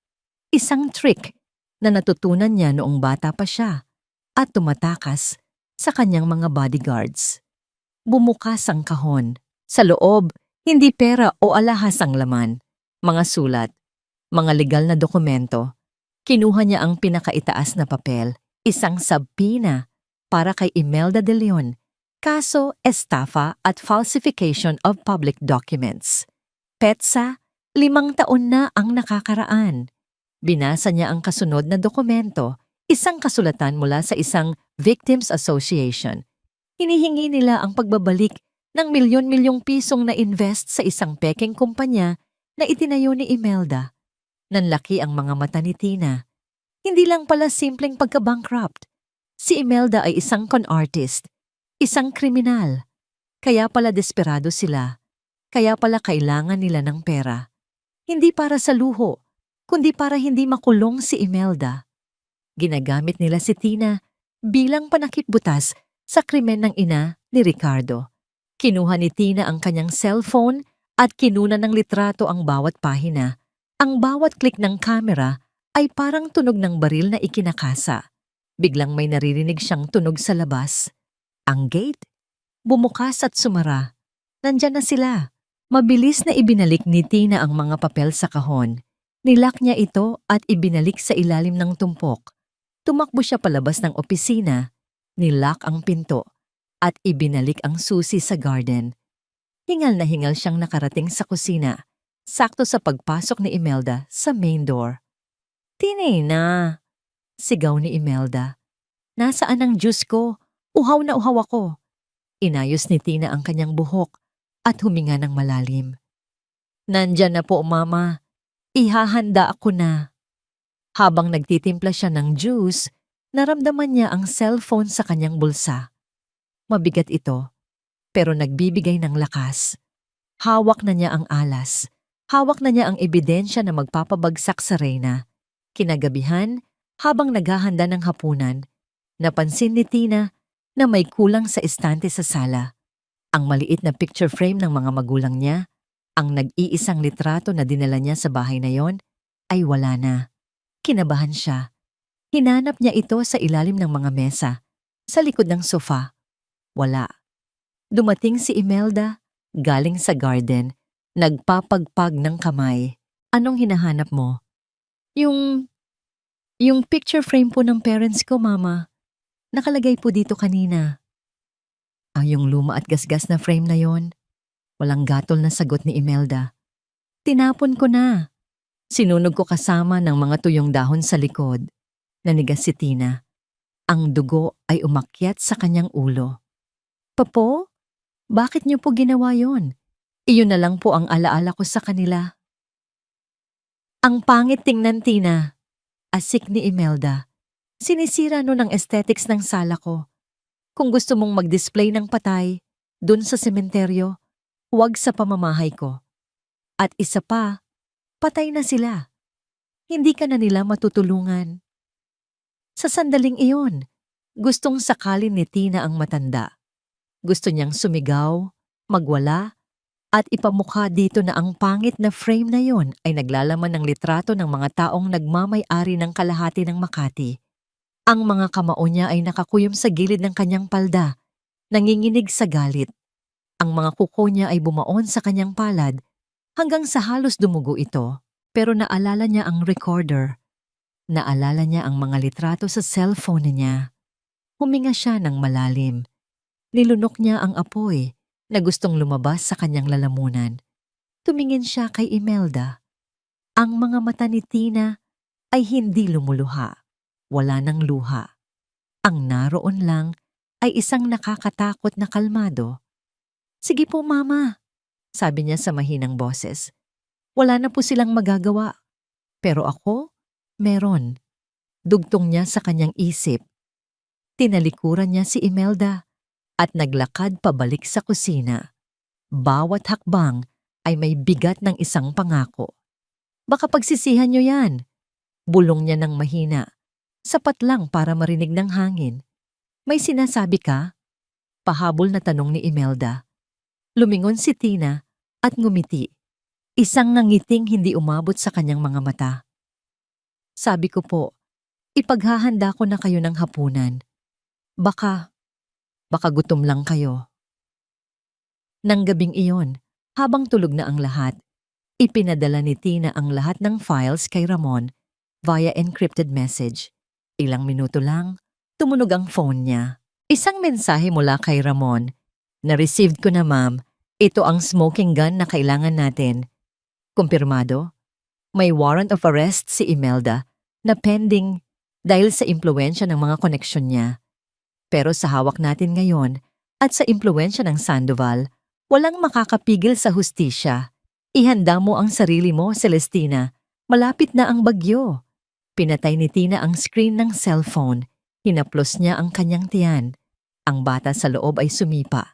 isang trick na natutunan niya noong bata pa siya at tumatakas sa kanyang mga bodyguards. Bumukas ang kahon. Sa loob, hindi pera o alahas ang laman. Mga sulat, mga legal na dokumento. Kinuha niya ang pinakaitaas na papel, isang sabina para kay Imelda De Leon, kaso estafa at falsification of public documents. Petsa, 5 taon na ang nakakaraan. Binasa niya ang kasunod na dokumento, isang kasulatan mula sa isang Victims Association. Hinihingi nila ang pagbabalik ng milyon-milyong pisong na-invest sa isang pekeng kumpanya na itinayo ni Imelda. Nanlaki ang mga mata ni Tina. Hindi lang pala simpleng pagka-bankrupt. Si Imelda ay isang con artist, isang kriminal. Kaya pala desperado sila. Kaya pala kailangan nila ng pera. Hindi para sa luho, kundi para hindi makulong si Imelda. Ginagamit nila si Tina bilang panakipbutas sa krimen ng ina ni Ricardo. Kinuha ni Tina ang kanyang cellphone at kinuna ng litrato ang bawat pahina. Ang bawat click ng camera ay parang tunog ng baril na ikinakasa. Biglang may naririnig siyang tunog sa labas. Ang gate, bumukas at sumara. Nandyan na sila. Mabilis na ibinalik ni Tina ang mga papel sa kahon. Nilak niya ito at ibinalik sa ilalim ng tumpok. Tumakbo siya palabas ng opisina, nilak ang pinto, at ibinalik ang susi sa garden. Hingal na hingal siyang nakarating sa kusina, sakto sa pagpasok ni Imelda sa main door. "Tina!" sigaw ni Imelda. "Nasaan ang juice ko? Uhaw na uhaw ako." Inayos ni Tina ang kanyang buhok at huminga ng malalim. "Nandyan na po, Mama. Ihahanda ako na." Habang nagtitimpla siya ng juice, naramdaman niya ang cellphone sa kanyang bulsa. Mabigat ito, pero nagbibigay ng lakas. Hawak na niya ang alas. Hawak na niya ang ebidensya na magpapabagsak sa Reyna. Kinagabihan, habang naghahanda ng hapunan, napansin ni Tina na may kulang sa estante sa sala. Ang maliit na picture frame ng mga magulang niya, ang nag-iisang litrato na dinala niya sa bahay na yon, ay wala na. Kinabahan siya. Hinanap niya ito sa ilalim ng mga mesa, sa likod ng sofa. Wala. Dumating si Imelda, galing sa garden, nagpapagpag ng kamay. "Anong hinahanap mo?" Yung picture frame po ng parents ko, Mama. Nakalagay po dito kanina." Yung luma at gasgas na frame na yon? Walang gatol na sagot ni Imelda. Tinapon ko na. Sinunog ko kasama ng mga tuyong dahon sa likod. Nanigas si Tina. Ang dugo ay umakyat sa kanyang ulo. Papo, bakit niyo po ginawa yon? Iyon na lang po ang alaala ko sa kanila. Ang pangit tingnan, Tina. Asik ni Imelda. Sinisira no ng aesthetics ng sala ko. Kung gusto mong mag-display ng patay, dun sa sementeryo, huwag sa pamamahay ko. At isa pa, patay na sila. Hindi ka na nila matutulungan. Sa sandaling iyon, gustong sakalin ni Tina ang matanda. Gusto niyang sumigaw, magwala, at ipamukha dito na ang pangit na frame na yon ay naglalaman ng litrato ng mga taong nagmamay-ari ng kalahati ng Makati. Ang mga kamao niya ay nakakuyom sa gilid ng kanyang palda, nanginginig sa galit. Ang mga kuko niya ay bumaon sa kanyang palad hanggang sa halos dumugo ito, pero naalala niya ang recorder. Naalala niya ang mga litrato sa cellphone niya. Huminga siya ng malalim. Nilunok niya ang apoy na gustong lumabas sa kanyang lalamunan. Tumingin siya kay Imelda. Ang mga mata ni Tina ay hindi lumuluha. Wala nang luha. Ang naroon lang ay isang nakakatakot na kalmado. Sige po, Mama, sabi niya sa mahinang boses. Wala na po silang magagawa. Pero ako, meron. Dugtong niya sa kanyang isip. Tinalikuran niya si Imelda at naglakad pabalik sa kusina. Bawat hakbang ay may bigat ng isang pangako. Baka pagsisihan niyo yan. Bulong niya ng mahina. Sapat lang para marinig ng hangin. May sinasabi ka? Pahabol na tanong ni Imelda. Lumingon si Tina at ngumiti. Isang ngangiting hindi umabot sa kanyang mga mata. Sabi ko po, ipaghahanda ko na kayo ng hapunan. Baka gutom lang kayo. Nang gabing iyon, habang tulog na ang lahat, ipinadala ni Tina ang lahat ng files kay Ramon via encrypted message. Ilang minuto lang, tumunog ang phone niya. Isang mensahe mula kay Ramon. Na-received ko na, ma'am. Ito ang smoking gun na kailangan natin. Kumpirmado? May warrant of arrest si Imelda na pending dahil sa impluwensya ng mga koneksyon niya. Pero sa hawak natin ngayon at sa impluwensya ng Sandoval, walang makakapigil sa hustisya. Ihanda mo ang sarili mo, Celestina. Malapit na ang bagyo. Pinatay ni Tina ang screen ng cellphone. Hinaplos niya ang kanyang tiyan. Ang bata sa loob ay sumipa.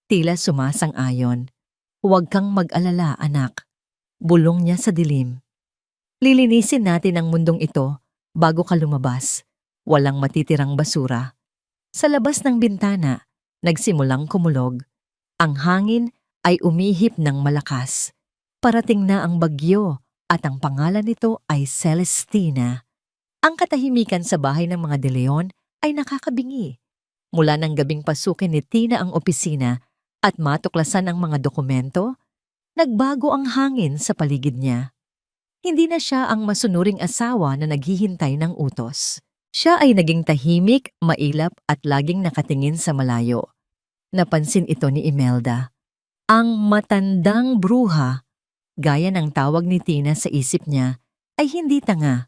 Tila sumasang-ayon. Huwag kang mag-alala, anak. Bulong niya sa dilim. Lilinisin natin ang mundong ito bago ka lumabas. Walang matitirang basura. Sa labas ng bintana, nagsimulang kumulog. Ang hangin ay umihip ng malakas. Parating na ang bagyo at ang pangalan nito ay Celestina. Ang katahimikan sa bahay ng mga De Leon ay nakakabingi. Mula ng gabing pasukin ni Tina ang opisina at matuklasan ang mga dokumento, nagbago ang hangin sa paligid niya. Hindi na siya ang masunuring asawa na naghihintay ng utos. Siya ay naging tahimik, mailap at laging nakatingin sa malayo. Napansin ito ni Imelda. Ang matandang bruha, gaya ng tawag ni Tina sa isip niya, ay hindi tanga.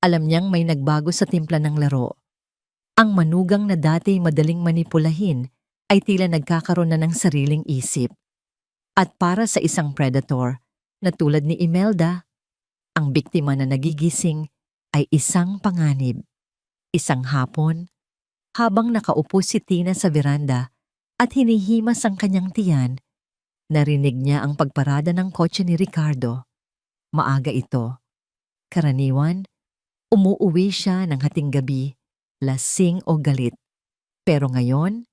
Alam niyang may nagbago sa timpla ng laro. Ang manugang na dati madaling manipulahin ay tila nagkakaroon na ng sariling isip. At para sa isang predator na tulad ni Imelda, ang biktima na nagigising ay isang panganib. Isang hapon, habang nakaupo si Tina sa veranda at hinihimas ang kanyang tiyan, narinig niya ang pagparada ng kotse ni Ricardo. Maaga ito. Karaniwan, umuuwi siya ng hating gabi, lasing o galit. Pero ngayon,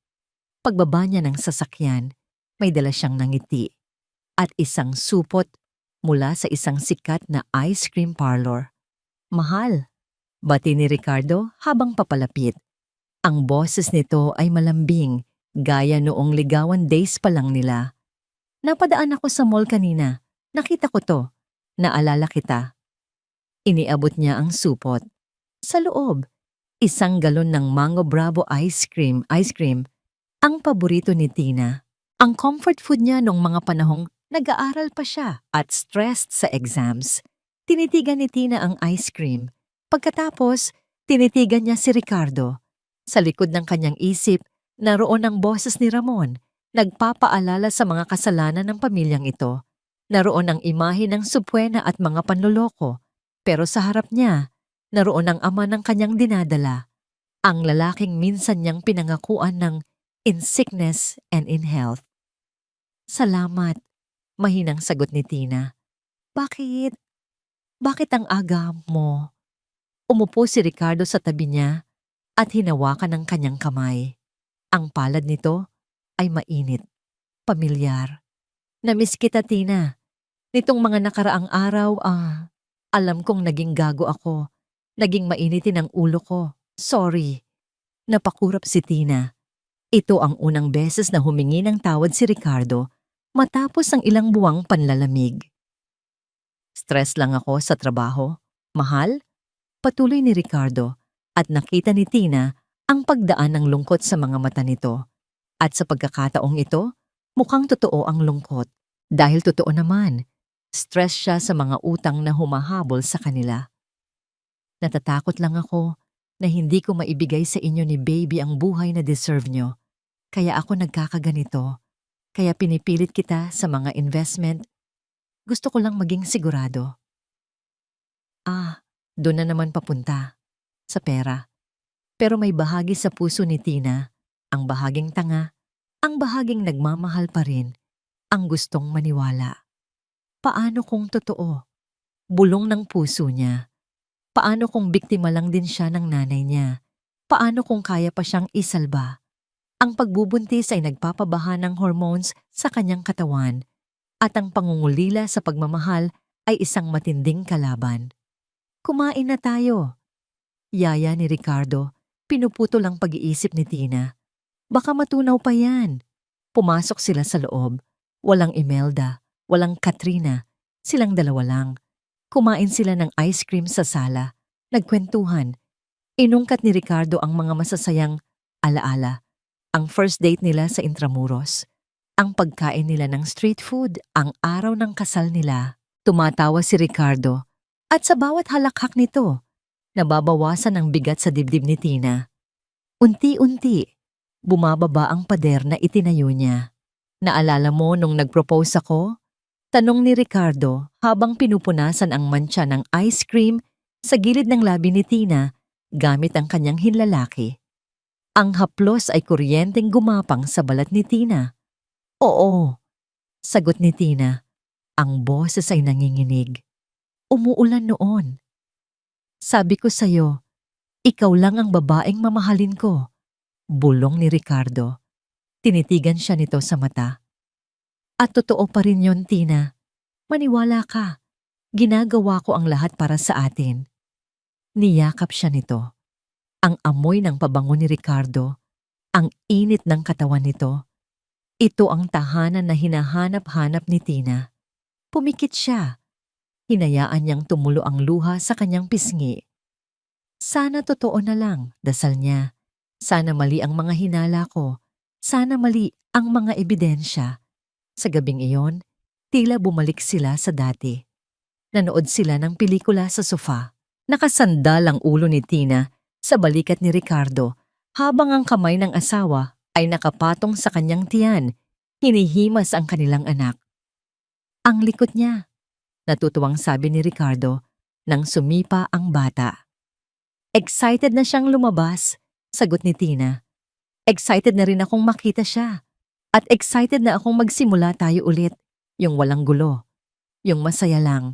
pagbaba niya ng sasakyan, may dala siyang nangiti at isang supot mula sa isang sikat na ice cream parlor. Mahal, bati ni Ricardo habang papalapit. Ang boses nito ay malambing, gaya noong ligawan days pa lang nila. Napadaan ako sa mall kanina. Nakita ko to. Naalala kita. Iniabot niya ang supot. Sa loob, isang galon ng Mango Bravo ice cream, ang paborito ni Tina. Ang comfort food niya noong mga panahong Nag-aaral pa siya at stressed sa exams. Tinitigan ni Tina ang ice cream. Pagkatapos, tinitigan niya si Ricardo. Sa likod ng kanyang isip, naroon ang boses ni Ramon, nagpapaalala sa mga kasalanan ng pamilyang ito. Naroon ang imahe ng supwena at mga panloloko. Pero sa harap niya, naroon ang ama ng kanyang dinadala. Ang lalaking minsan niyang pinangakuan ng in sickness and in health. Salamat, mahinang sagot ni Tina. Bakit? Bakit ang aga mo? Umupo si Ricardo sa tabi niya at hinawakan ng kanyang kamay. Ang palad nito ay mainit, pamilyar. Namiss kita, Tina. Nitong mga nakaraang araw, alam kong naging gago ako. Naging mainitin ang ulo ko. Sorry. Napakurap si Tina. Ito ang unang beses na humingi ng tawad si Ricardo matapos ang ilang buwang panlalamig. Stress lang ako sa trabaho. Mahal? Patuloy ni Ricardo at nakita ni Tina ang pagdaan ng lungkot sa mga mata nito. At sa pagkakataong ito, mukhang totoo ang lungkot. Dahil totoo naman, stress siya sa mga utang na humahabol sa kanila. Natatakot lang ako na hindi ko maibigay sa inyo ni baby ang buhay na deserve nyo. Kaya ako nagkakaganito. Kaya pinipilit kita sa mga investment. Gusto ko lang maging sigurado. Doon na naman papunta. Sa pera. Pero may bahagi sa puso ni Tina, ang bahaging tanga, ang bahaging nagmamahal pa rin, ang gustong maniwala. Paano kung totoo? Bulong ng puso niya. Paano kung biktima lang din siya ng nanay niya? Paano kung kaya pa siyang isalba? Ang pagbubuntis ay nagpapabaha ng hormones sa kanyang katawan at ang pangungulila sa pagmamahal ay isang matinding kalaban. Kumain na tayo. Yaya ni Ricardo, pinuputo lang pag-iisip ni Tina. Baka matunaw pa yan. Pumasok sila sa loob. Walang Imelda, walang Katrina. Silang dalawa lang. Kumain sila ng ice cream sa sala. Nagkwentuhan. Inungkat ni Ricardo ang mga masasayang alaala. Ang first date nila sa Intramuros. Ang pagkain nila ng street food, ang araw ng kasal nila. Tumatawa si Ricardo. At sa bawat halakhak nito, nababawasan ang bigat sa dibdib ni Tina. Unti-unti, bumababa ang pader na itinayo niya. Naalala mo nung nag-propose ako? Tanong ni Ricardo habang pinupunasan ang mantsa ng ice cream sa gilid ng labi ni Tina gamit ang kanyang hinlalaki. Ang haplos ay kuryenteng gumapang sa balat ni Tina. Oo, sagot ni Tina. Ang boses ay nanginginig. Umuulan noon. Sabi ko sa'yo, ikaw lang ang babaeng mamahalin ko. Bulong ni Ricardo. Tinitigan siya nito sa mata. At totoo pa rin yon, Tina. Maniwala ka. Ginagawa ko ang lahat para sa atin. Niyakap siya nito. Ang amoy ng pabango ni Ricardo, ang init ng katawan nito. Ito ang tahanan na hinahanap-hanap ni Tina. Pumikit siya. Hinayaan niyang tumulo ang luha sa kanyang pisngi. Sana totoo na lang, dasal niya. Sana mali ang mga hinala ko. Sana mali ang mga ebidensya. Sa gabing iyon, tila bumalik sila sa dati. Nanood sila ng pelikula sa sofa. Nakasandal ang ulo ni Tina sa balikat ni Ricardo habang ang kamay ng asawa ay nakapatong sa kanyang tiyan. Hinihimas ang kanilang anak. Ang likot niya, natutuwang sabi ni Ricardo nang sumipa ang bata. Excited na siyang lumabas, sagot ni Tina. Excited na rin akong makita siya. At excited na akong magsimula tayo ulit, yung walang gulo, yung masaya lang.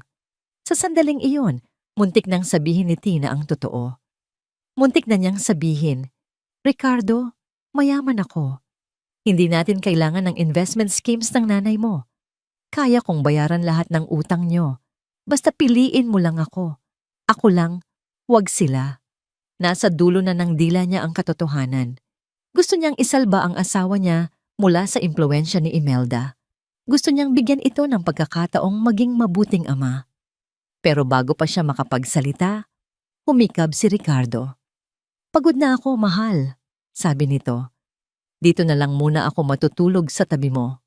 Sa sandaling iyon, muntik nang sabihin ni Tina ang totoo. Muntik na niyang sabihin, Ricardo, mayaman ako. Hindi natin kailangan ng investment schemes ng nanay mo. Kaya kong bayaran lahat ng utang niyo. Basta piliin mo lang ako. Ako lang, wag sila. Nasa dulo na ng dila niya ang katotohanan. Gusto niyang isalba ang asawa niya mula sa impluwensya ni Imelda. Gusto niyang bigyan ito ng pagkakataong maging mabuting ama. Pero bago pa siya makapagsalita, humikab si Ricardo. Pagod na ako, mahal, sabi nito. Dito na lang muna ako matutulog sa tabi mo.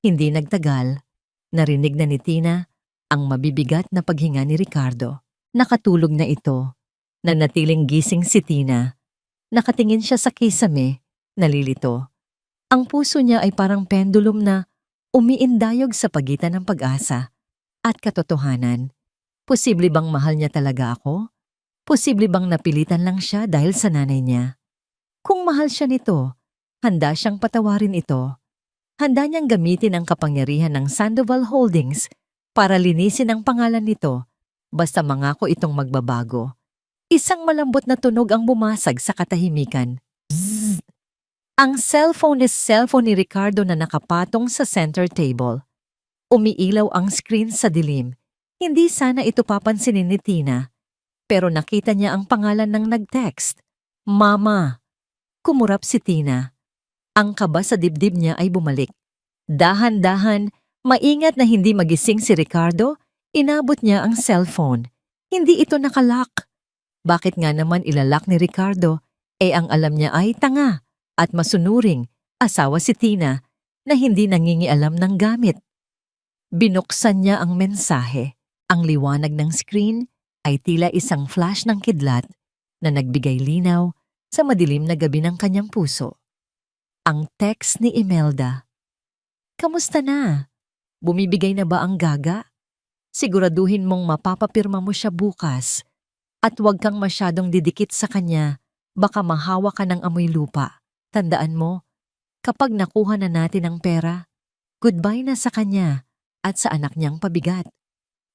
Hindi nagtagal, narinig na ni Tina ang mabibigat na paghinga ni Ricardo. Nakatulog na ito. Nanatiling gising si Tina. Nakatingin siya sa kisame, nalilito. Ang puso niya ay parang pendulum na umiindayog sa pagitan ng pag-asa at katotohanan. Posible bang mahal niya talaga ako? Posible bang napilitan lang siya dahil sa nanay niya? Kung mahal siya nito, handa siyang patawarin ito. Handa niyang gamitin ang kapangyarihan ng Sandoval Holdings para linisin ang pangalan nito basta mangako itong magbabago. Isang malambot na tunog ang bumasag sa katahimikan. Bzzz. Ang cellphone ni Ricardo na nakapatong sa center table. Umiilaw ang screen sa dilim. Hindi sana ito papansinin ni Tina, pero nakita niya ang pangalan ng nag-text. Mama! Kumurap si Tina. Ang kaba sa dibdib niya ay bumalik. Dahan-dahan, maingat na hindi magising si Ricardo, inabot niya ang cellphone. Hindi ito nakalock. Bakit nga naman ilalak ni Ricardo? Ang alam niya ay tanga at masunuring asawa si Tina na hindi nangingialam ng gamit. Binuksan niya ang mensahe. Ang liwanag ng screen ay tila isang flash ng kidlat na nagbigay linaw sa madilim na gabi ng kanyang puso. Ang text ni Imelda. Kamusta na? Bumibigay na ba ang gaga? Siguraduhin mong mapapapirma mo siya bukas at huwag kang masyadong didikit sa kanya, baka mahawa ka ng amoy lupa. Tandaan mo, kapag nakuha na natin ang pera, goodbye na sa kanya at sa anak niyang pabigat.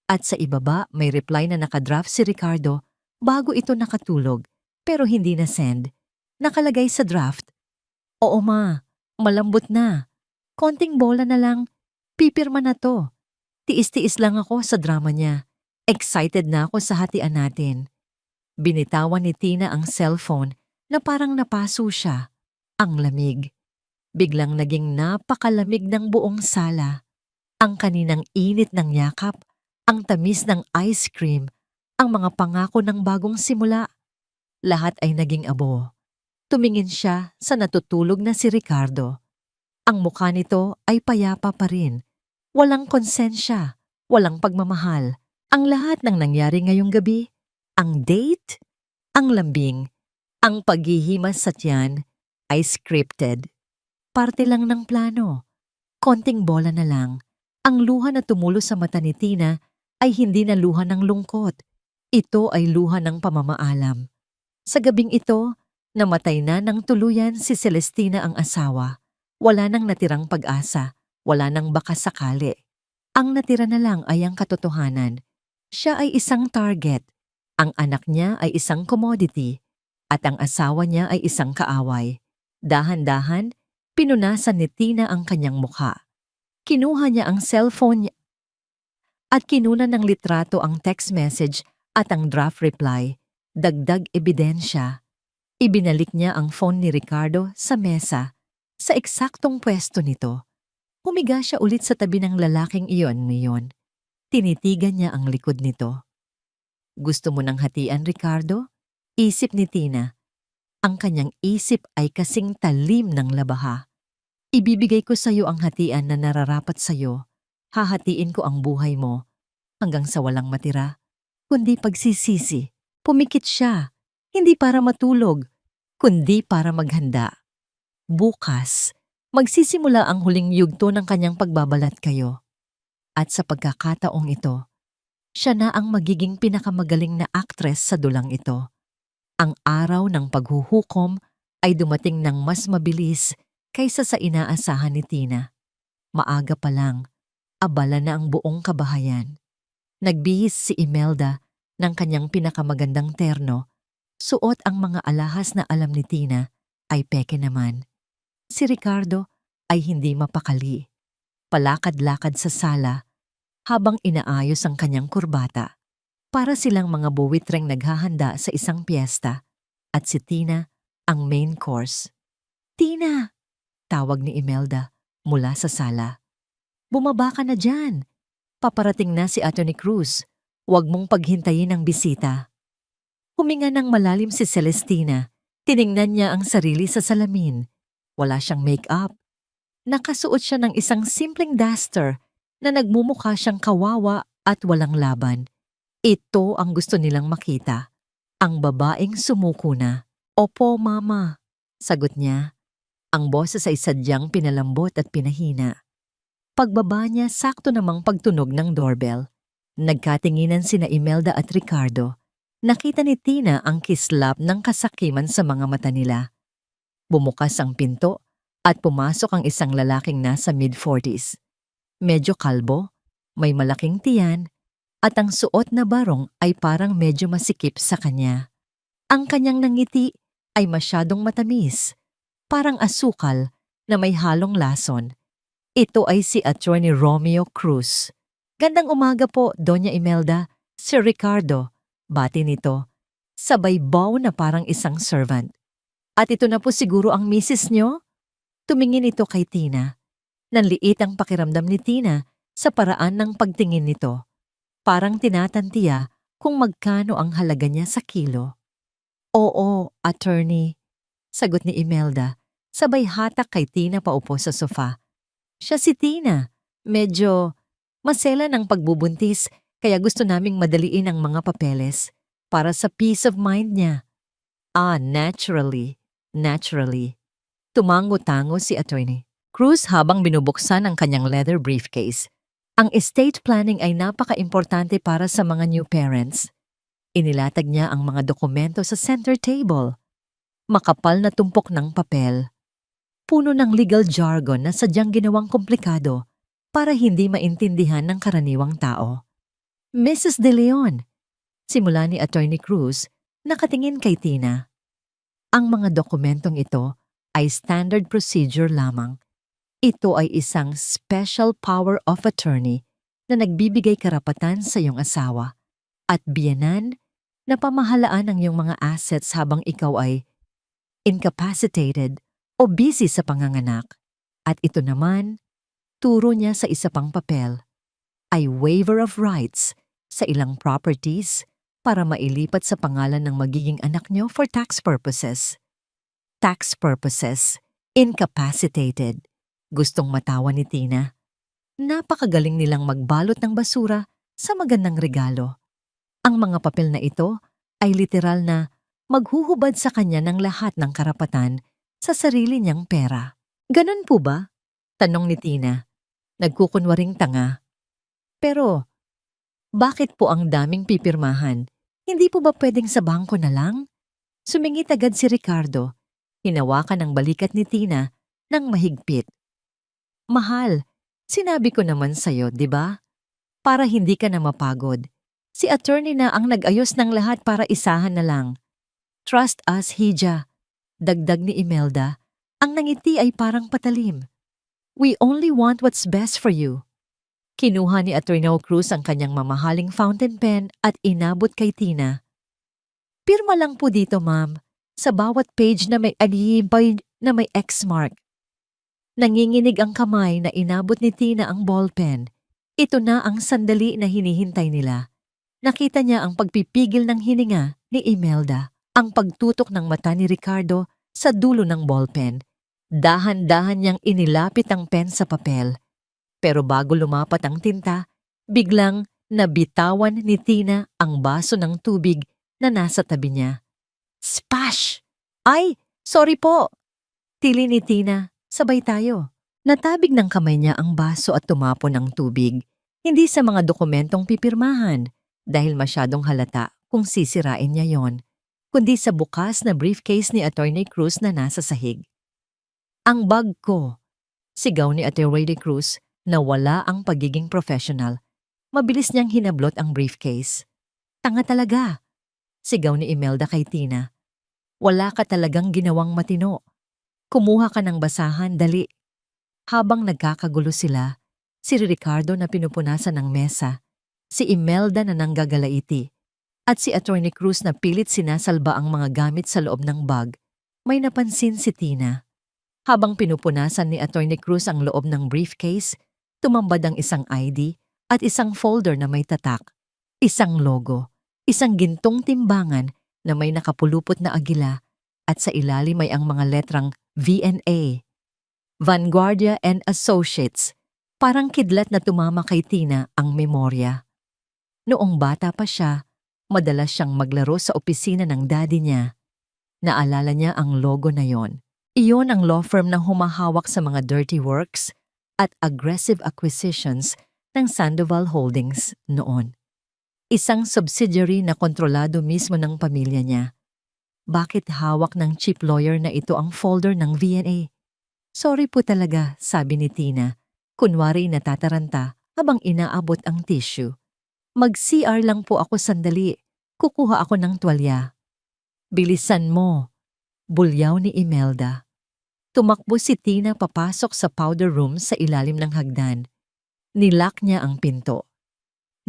At sa ibaba may reply na nakadraft si Ricardo bago ito nakatulog pero hindi na send. Nakalagay sa draft, "Oo ma, malambot na. Konting bola na lang, pipirma na to. Tiis-tiis lang ako sa drama niya. Excited na ako sa hatian natin." Binitawan ni Tina ang cellphone na parang napaso siya. Ang lamig. Biglang naging napakalamig ng buong sala. Ang kaninang init ng yakap, ang tamis ng ice cream, ang mga pangako ng bagong simula. Lahat ay naging abo. Tumingin siya sa natutulog na si Ricardo. Ang mukha nito ay payapa pa rin. Walang konsensya, walang pagmamahal. Ang lahat ng nangyari ngayong gabi, ang date, ang lambing, ang paghihimas sa tiyan ay scripted. Parte lang ng plano. Konting bola na lang. Ang luha na tumulo sa mata ni Tina ay hindi na luha ng lungkot. Ito ay luha ng pamamaalam. Sa gabing ito, namatay na ng tuluyan si Celestina ang asawa. Wala nang natirang pag-asa, wala nang baka sakali. Ang natira na lang ay ang katotohanan. Siya ay isang target, ang anak niya ay isang commodity, at ang asawa niya ay isang kaaway. Dahan-dahan, pinunasan ni Tina ang kanyang mukha. Kinuha niya ang cellphone niya at kinunan ng litrato ang text message at ang draft reply. Dagdag ebidensya. Ibinalik niya ang phone ni Ricardo sa mesa, sa eksaktong pwesto nito. Humiga siya ulit sa tabi ng lalaking iyon ngayon. Tinitigan niya ang likod nito. Gusto mo ng hatian, Ricardo? Isip ni Tina. Ang kanyang isip ay kasing talim ng labaha. Ibibigay ko sa iyo ang hatian na nararapat sa iyo. Hahatiin ko ang buhay mo hanggang sa walang matira, kundi pagsisisi. Pumikit siya, hindi para matulog, kundi para maghanda. Bukas, magsisimula ang huling yugto ng kanyang pagbabalat kayo. At sa pagkakataong ito, siya na ang magiging pinakamagaling na aktres sa dulang ito. Ang araw ng paghuhukom ay dumating ng mas mabilis kaysa sa inaasahan ni Tina. Maaga pa lang, abala na ang buong kabahayan. Nagbihis si Imelda ng kanyang pinakamagandang terno. Suot ang mga alahas na alam ni Tina ay peke naman. Si Ricardo ay hindi mapakali. Palakad-lakad sa sala habang inaayos ang kanyang kurbata. Para silang mga buwitreng naghahanda sa isang piyesta at si Tina ang main course. "Tina!" tawag ni Imelda mula sa sala. "Bumaba ka na dyan. Paparating na si Atty. Cruz. Huwag mong paghintayin ang bisita." Huminga ng malalim si Celestina. Tiningnan niya ang sarili sa salamin. Wala siyang make-up. Nakasuot siya ng isang simpleng duster na nagmumukha siyang kawawa at walang laban. Ito ang gusto nilang makita. Ang babaeng sumuko na. Opo, mama, sagot niya. Ang boses ay sadyang pinalambot at pinahina. Pagbaba niya, sakto namang pagtunog ng doorbell. Nagkatinginan sina Imelda at Ricardo. Nakita ni Tina ang kislap ng kasakiman sa mga mata nila. Bumukas ang pinto at pumasok ang isang lalaking nasa mid-40s. Medyo kalbo, may malaking tiyan, at ang suot na barong ay parang medyo masikip sa kanya. Ang kanyang nangiti ay masyadong matamis, parang asukal na may halong lason. Ito ay si Attorney Romeo Cruz. Gandang umaga po, Doña Imelda. Sir Ricardo, bati nito. Sabay bow na parang isang servant. At ito na po siguro ang misis nyo? Tumingin ito kay Tina. Nanliit ang pakiramdam ni Tina sa paraan ng pagtingin nito. Parang tinatantiya kung magkano ang halaga niya sa kilo. Oo, attorney, sagot ni Imelda, sabay hatak kay Tina paupo sa sofa. Siya si Tina, medyo masela ng pagbubuntis kaya gusto naming madaliin ang mga papeles para sa peace of mind niya. Naturally. Tumango-tango si Attorney Cruz habang binubuksan ang kanyang leather briefcase. Ang estate planning ay napaka-importante para sa mga new parents. Inilatag niya ang mga dokumento sa center table. Makapal na tumpok ng papel. Puno ng legal jargon na sadyang ginawang komplikado para hindi maintindihan ng karaniwang tao. Mrs. De Leon, simula ni Attorney Cruz, nakatingin kay Tina. Ang mga dokumentong ito ay standard procedure lamang. Ito ay isang special power of attorney na nagbibigay karapatan sa iyong asawa at biyenan na pamahalaan ang iyong mga assets habang ikaw ay incapacitated o busy sa panganganak. At ito naman, turo niya sa isa pang papel, ay waiver of rights sa ilang properties para mailipat sa pangalan ng magiging anak niyo for tax purposes. Tax purposes, incapacitated. Gustong matawa ni Tina. Napakagaling nilang magbalot ng basura sa magandang regalo. Ang mga papel na ito ay literal na maghuhubad sa kanya ng lahat ng karapatan sa sarili niyang pera. Ganon po ba? Tanong ni Tina. Nagkukunwaring tanga. Pero, bakit po ang daming pipirmahan? Hindi po ba pwedeng sa bangko na lang? Sumingit agad si Ricardo. Hinawakan ang balikat ni Tina ng mahigpit. Mahal, sinabi ko naman sa'yo, di ba? Para hindi ka na mapagod. Si attorney na ang nag-ayos ng lahat para isahan na lang. Trust us, Hija. Dagdag ni Imelda. Ang nangiti ay parang patalim. We only want what's best for you. Kinuha ni Attorney Cruz ang kanyang mamahaling fountain pen at inabot kay Tina. Pirma lang po dito, ma'am, sa bawat page na may alibay na may X mark. Nanginginig ang kamay na inabot ni Tina ang ballpen. Ito na ang sandali na hinihintay nila. Nakita niya ang pagpipigil ng hininga ni Imelda, ang pagtutok ng mata ni Ricardo sa dulo ng ballpen. Dahan-dahan niyang inilapit ang pen sa papel. Pero bago lumapat ang tinta, biglang nabitawan ni Tina ang baso ng tubig na nasa tabi niya. Splash! Ay, sorry po! Tili ni Tina, sabay tayo. Natabig ng kamay niya ang baso at tumapon ang tubig. Hindi sa mga dokumentong pipirmahan dahil masyadong halata kung sisirain niya yon, kundi sa bukas na briefcase ni Attorney Cruz na nasa sahig. Ang bag ko! Sigaw ni Attorney Cruz na wala ang pagiging professional. Mabilis niyang hinablot ang briefcase. Tanga talaga! Sigaw ni Imelda kay Tina. Wala ka talagang ginawang matino. Kumuha ka ng basahan, dali. Habang nagkakagulo sila, si Ricardo na pinupunasan ng mesa, si Imelda na nanggagalaiti, at si Attorney Cruz na pilit sinasalba ang mga gamit sa loob ng bag, may napansin si Tina. Habang pinupunasan ni Attorney Cruz ang loob ng briefcase, tumambad ang isang ID at isang folder na may tatak, isang logo, isang gintong timbangan na may nakapulupot na agila at sa ilalim ay ang mga letrang VNA. Vanguardia and Associates. Parang kidlat na tumama kay Tina ang memorya. Noong bata pa siya, madalas siyang maglaro sa opisina ng daddy niya. Naalala niya ang logo na yon. Iyon ang law firm na humahawak sa mga dirty works at aggressive acquisitions ng Sandoval Holdings noon. Isang subsidiary na kontrolado mismo ng pamilya niya. Bakit hawak ng chief lawyer na ito ang folder ng VNA? Sorry po talaga, sabi ni Tina. Kunwari natataranta habang inaabot ang tissue. Mag-CR lang po ako sandali. Kukuha ako ng tuwalya. Bilisan mo. Bulyaw ni Imelda. Tumakbo si Tina papasok sa powder room sa ilalim ng hagdan. Nilock niya ang pinto.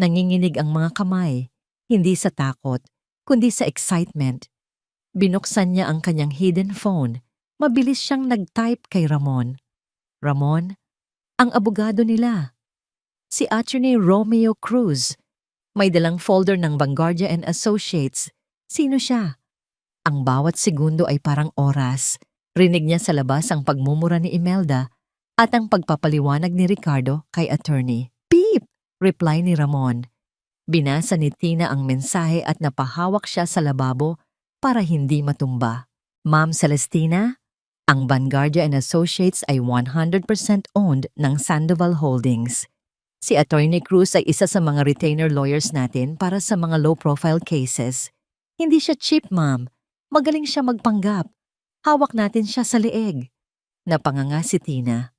Nanginginig ang mga kamay, hindi sa takot, kundi sa excitement. Binuksan niya ang kanyang hidden phone. Mabilis siyang nag-type kay Ramon. Ramon, ang abogado nila. Si Attorney Romeo Cruz. May dalang folder ng Vanguardia and Associates. Sino siya? Ang bawat segundo ay parang oras. Rinig niya sa labas ang pagmumura ni Imelda at ang pagpapaliwanag ni Ricardo kay attorney. Beep! Reply ni Ramon. Binasa ni Tina ang mensahe at napahawak siya sa lababo para hindi matumba. Ma'am Celestina, ang Vanguardia and Associates ay 100% owned ng Sandoval Holdings. Si Attorney Cruz ay isa sa mga retainer lawyers natin para sa mga low-profile cases. Hindi siya cheap, ma'am. Magaling siya magpanggap. Hawak natin siya sa leeg. Napanganga si Tina.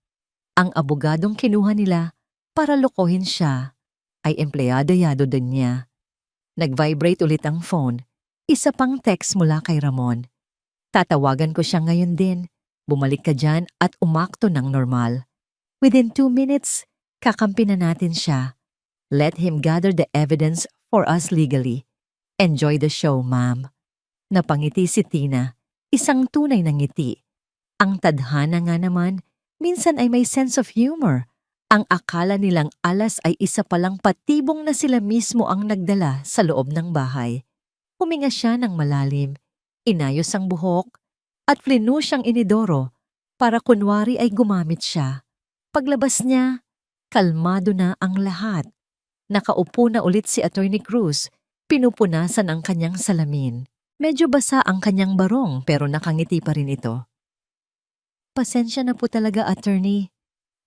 Ang abogadong kinuha nila para lokohin siya ay empleyado-yado din niya. Nag-vibrate ulit ang phone. Isa pang text mula kay Ramon. Tatawagan ko siya ngayon din. Bumalik ka dyan at umakto ng normal. Within 2 minutes, kakampi na natin siya. Let him gather the evidence for us legally. Enjoy the show, ma'am. Napangiti si Tina. Isang tunay na ngiti. Ang tadhana nga naman, minsan ay may sense of humor. Ang akala nilang alas ay isa palang patibong na sila mismo ang nagdala sa loob ng bahay. Huminga siya ng malalim, inayos ang buhok, at flinu siyang inidoro para kunwari ay gumamit siya. Paglabas niya, kalmado na ang lahat. Nakaupo na ulit si Attorney Cruz, pinupunasan ang kanyang salamin. Medyo basa ang kanyang barong pero nakangiti pa rin ito. Pasensya na po talaga, attorney,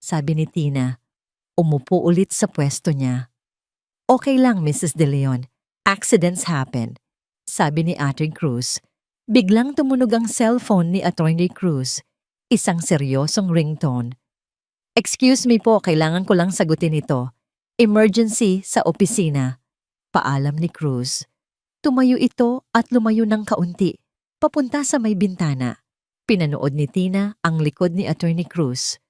sabi ni Tina. Umupo ulit sa pwesto niya. Okay lang, Mrs. De Leon. Accidents happen, sabi ni Attorney Cruz. Biglang tumunog ang cellphone ni Attorney Cruz. Isang seryosong ringtone. Excuse me po, kailangan ko lang sagutin ito. Emergency sa opisina. Paalam ni Cruz. Tumayo ito at lumayo ng kaunti, papunta sa may bintana. Pinanood ni Tina ang likod ni Attorney Cruz.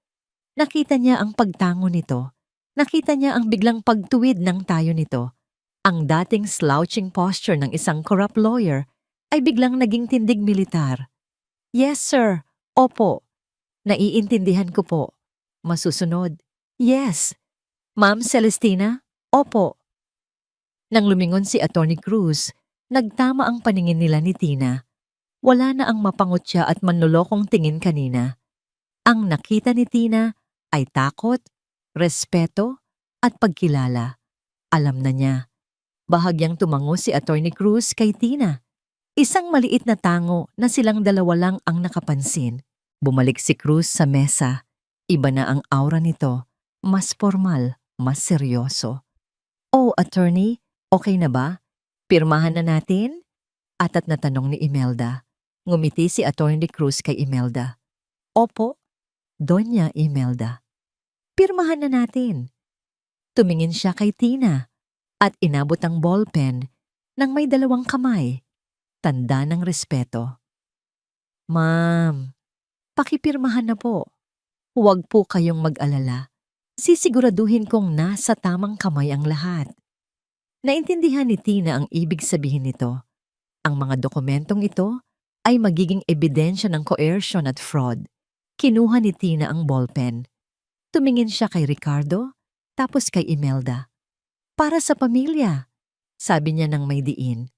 Nakita niya ang pagtango nito. Nakita niya ang biglang pagtuwid ng tayo nito. Ang dating slouching posture ng isang corrupt lawyer ay biglang naging tindig militar. Yes, sir. Opo. Naiintindihan ko po. Masusunod. Yes. Ma'am Celestina? Opo. Nang lumingon si Attorney Cruz, nagtama ang paningin nila ni Tina. Wala na ang mapangutya at manlolokong tingin kanina. Ang nakita ni Tina ay takot, respeto, at pagkilala. Alam na niya. Bahagyang tumango si Attorney Cruz kay Tina. Isang maliit na tango na silang dalawa lang ang nakapansin. Bumalik si Cruz sa mesa. Iba na ang aura nito. Mas formal, mas seryoso. Oh, attorney, okay na ba? Pirmahan na natin? Atat na tanong ni Imelda. Ngumiti si Attorney Cruz kay Imelda. Opo, Doña Imelda. Pirmahan na natin. Tumingin siya kay Tina at inabot ang ballpen ng may 2 kamay. Tanda ng respeto. Ma'am, pakipirmahan na po. Huwag po kayong mag-alala. Sisiguraduhin kong nasa tamang kamay ang lahat. Naintindihan ni Tina ang ibig sabihin nito. Ang mga dokumentong ito ay magiging ebidensya ng coercion at fraud. Kinuha ni Tina ang ballpen. Tumingin siya kay Ricardo, tapos kay Imelda. Para sa pamilya, sabi niya ng may diin.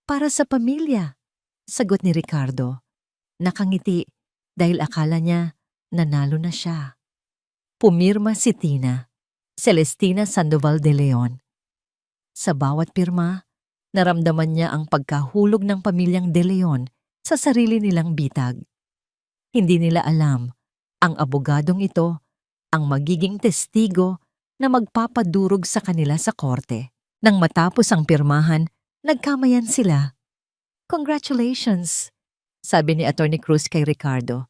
Para sa pamilya, sagot ni Ricardo. Nakangiti dahil akala niya nanalo na siya. Pumirma si Tina, Celestina Sandoval de Leon. Sa bawat pirma, naramdaman niya ang pagkahulog ng pamilyang De Leon sa sarili nilang bitag. Hindi nila alam, ang abogadong ito ang magiging testigo na magpapadurog sa kanila sa korte. Nang matapos ang pirmahan, nagkamayan sila. "Congratulations," sabi ni Attorney Cruz kay Ricardo.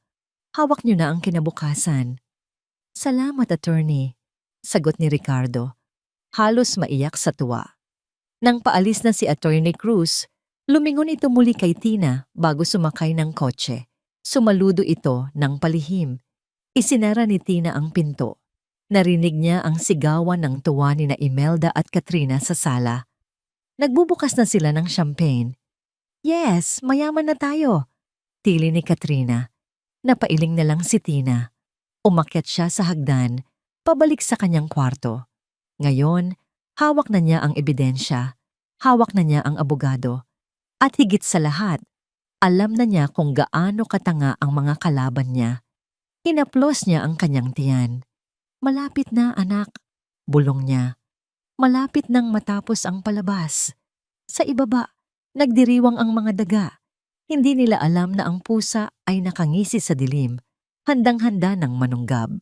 "Hawak niyo na ang kinabukasan." "Salamat, Attorney," sagot ni Ricardo. Halos maiyak sa tuwa. Nang paalis na si Attorney Cruz, lumingon ito muli kay Tina bago sumakay ng kotse. Sumaludo ito ng palihim. Isinara ni Tina ang pinto. Narinig niya ang sigawan ng tuwa ni na Imelda at Katrina sa sala. Nagbubukas na sila ng champagne. "Yes, mayaman na tayo," tili ni Katrina. Napailing na lang si Tina. Umakyat siya sa hagdan, pabalik sa kanyang kwarto. Ngayon, hawak na niya ang ebidensya, hawak na niya ang abogado. At higit sa lahat, alam na niya kung gaano katanga ang mga kalaban niya. Hinaplos niya ang kanyang tiyan. "Malapit na, anak," bulong niya. Malapit nang matapos ang palabas. Sa ibaba, nagdiriwang ang mga daga. Hindi nila alam na ang pusa ay nakangisi sa dilim, handang-handa ng manunggab.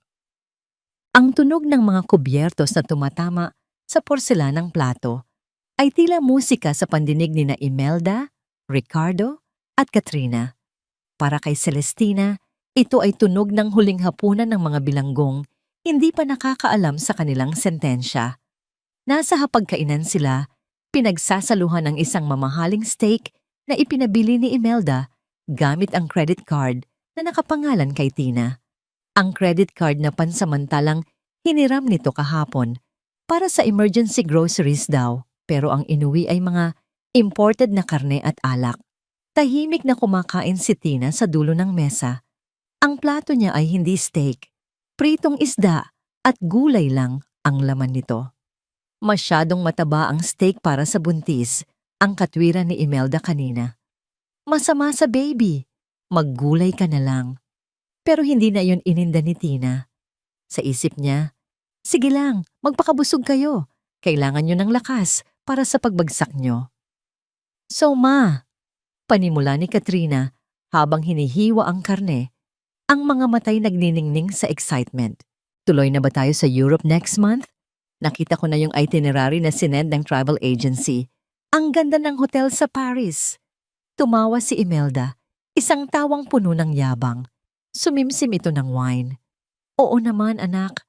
Ang tunog ng mga kubyertos na tumatama sa porselanang plato ay tila musika sa pandinig ni na Imelda, Ricardo, at Katrina. Para kay Celestina, ito ay tunog ng huling hapunan ng mga bilanggong hindi pa nakakaalam sa kanilang sentensya. Nasa hapagkainan sila, pinagsasaluhan ng isang mamahaling steak na ipinabili ni Imelda gamit ang credit card na nakapangalan kay Tina. Ang credit card na pansamantalang hiniram nito kahapon para sa emergency groceries daw, pero ang inuwi ay mga imported na karne at alak. Tahimik na kumakain si Tina sa dulo ng mesa. Ang plato niya ay hindi steak, pritong isda at gulay lang ang laman nito. Masyadong mataba ang steak para sa buntis, ang katwiran ni Imelda kanina. "Masama sa baby, maggulay ka na lang." Pero hindi na yun ininda ni Tina. Sa isip niya, "Sige lang, magpakabusog kayo. Kailangan nyo ng lakas para sa pagbagsak nyo." "So ma," panimula ni Katrina habang hinihiwa ang karne, ang mga matay nagniningning sa excitement. "Tuloy na ba tayo sa Europe next month? Nakita ko na yung itinerary na sinend ng travel agency. Ang ganda ng hotel sa Paris." Tumawa si Imelda, isang tawang puno ng yabang. Sumimsim ito ng wine. "Oo naman, anak.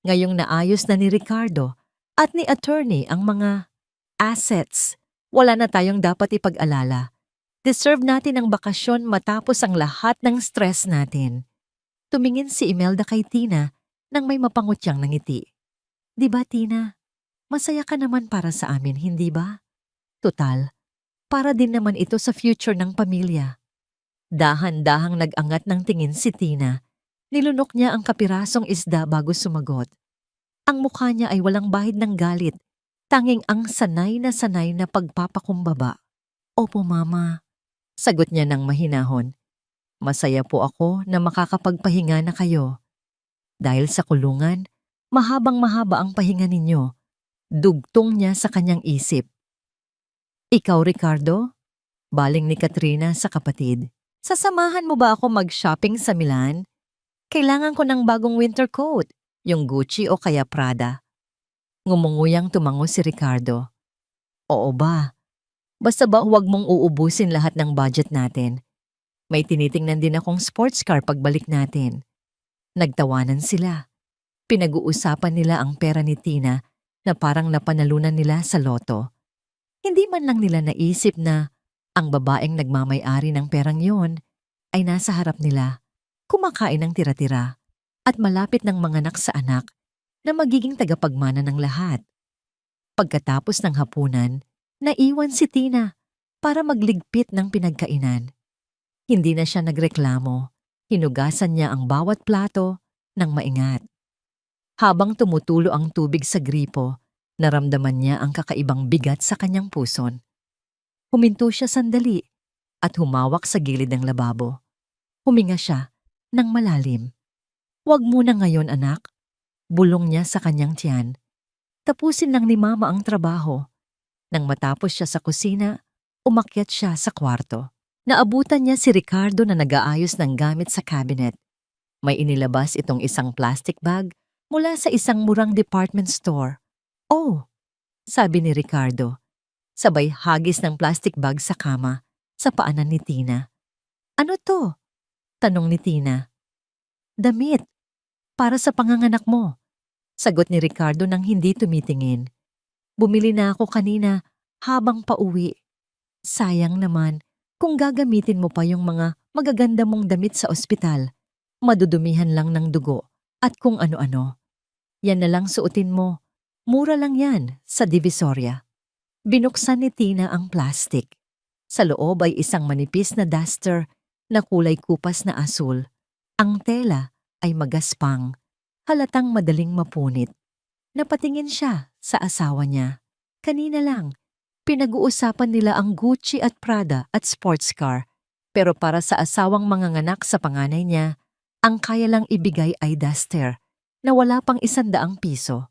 Ngayong naayos na ni Ricardo at ni attorney ang mga assets, wala na tayong dapat ipag-alala. Deserve natin ang bakasyon matapos ang lahat ng stress natin." Tumingin si Imelda kay Tina nang may mapangutyang ngiti. "Di ba, Tina? Masaya ka naman para sa amin, hindi ba? Tutal, para din naman ito sa future ng pamilya." Dahan-dahang nag-angat ng tingin si Tina. Nilunok niya ang kapirasong isda bago sumagot. Ang mukha niya ay walang bahid ng galit, tanging ang sanay na pagpapakumbaba. "Opo, Mama," sagot niya ng mahinahon. "Masaya po ako na makakapagpahinga na kayo. Dahil sa kulungan, mahabang-mahaba ang pahinga ninyo." Dugtong niya sa kanyang isip. "Ikaw, Ricardo?" Baling ni Katrina sa kapatid. "Sasamahan mo ba ako mag-shopping sa Milan? Kailangan ko ng bagong winter coat, yung Gucci o kaya Prada." Ngumunguyang tumango si Ricardo. "Oo ba? Basta ba huwag mong uubusin lahat ng budget natin. May tinitingnan din akong sports car pagbalik natin." Nagtawanan sila. Pinag-uusapan nila ang pera ni Tina na parang napanalunan nila sa loto. Hindi man lang nila naisip na ang babaeng nagmamay-ari ng perang yon ay nasa harap nila, kumakain ng tira-tira, at malapit ng manganak sa anak na magiging tagapagmana ng lahat. Pagkatapos ng hapunan, naiwan si Tina para magligpit ng pinagkainan. Hindi na siya nagreklamo. Hinugasan niya ang bawat plato ng maingat. Habang tumutulo ang tubig sa gripo, naramdaman niya ang kakaibang bigat sa kanyang puson. Huminto siya sandali at humawak sa gilid ng lababo. Huminga siya ng malalim. "Huwag muna ngayon, anak." Bulong niya sa kanyang tiyan. Tapusin lang ni Mama ang trabaho. Nang matapos siya sa kusina, umakyat siya sa kwarto. Naabutan niya si Ricardo na nag-aayos ng gamit sa cabinet. May inilabas itong isang plastic bag mula sa isang murang department store. "Oh," sabi ni Ricardo, sabay hagis ng plastic bag sa kama, sa paanan ni Tina. "Ano to?" tanong ni Tina. "Damit, para sa panganganak mo," sagot ni Ricardo nang hindi tumitingin. "Bumili na ako kanina habang pauwi. Sayang naman kung gagamitin mo pa yung mga magaganda mong damit sa ospital. Madudumihan lang ng dugo at kung ano-ano. Yan na lang suotin mo. Mura lang yan sa Divisoria." Binuksan ni Tina ang plastic. Sa loob ay isang manipis na duster na kulay kupas na asul. Ang tela ay magaspang. Halatang madaling mapunit. Napatingin siya sa asawa niya. Kanina lang, pinag-uusapan nila ang Gucci at Prada at sports car. Pero para sa asawang manganganak sa panganay niya, ang kaya lang ibigay ay duster na wala pang 100 piso.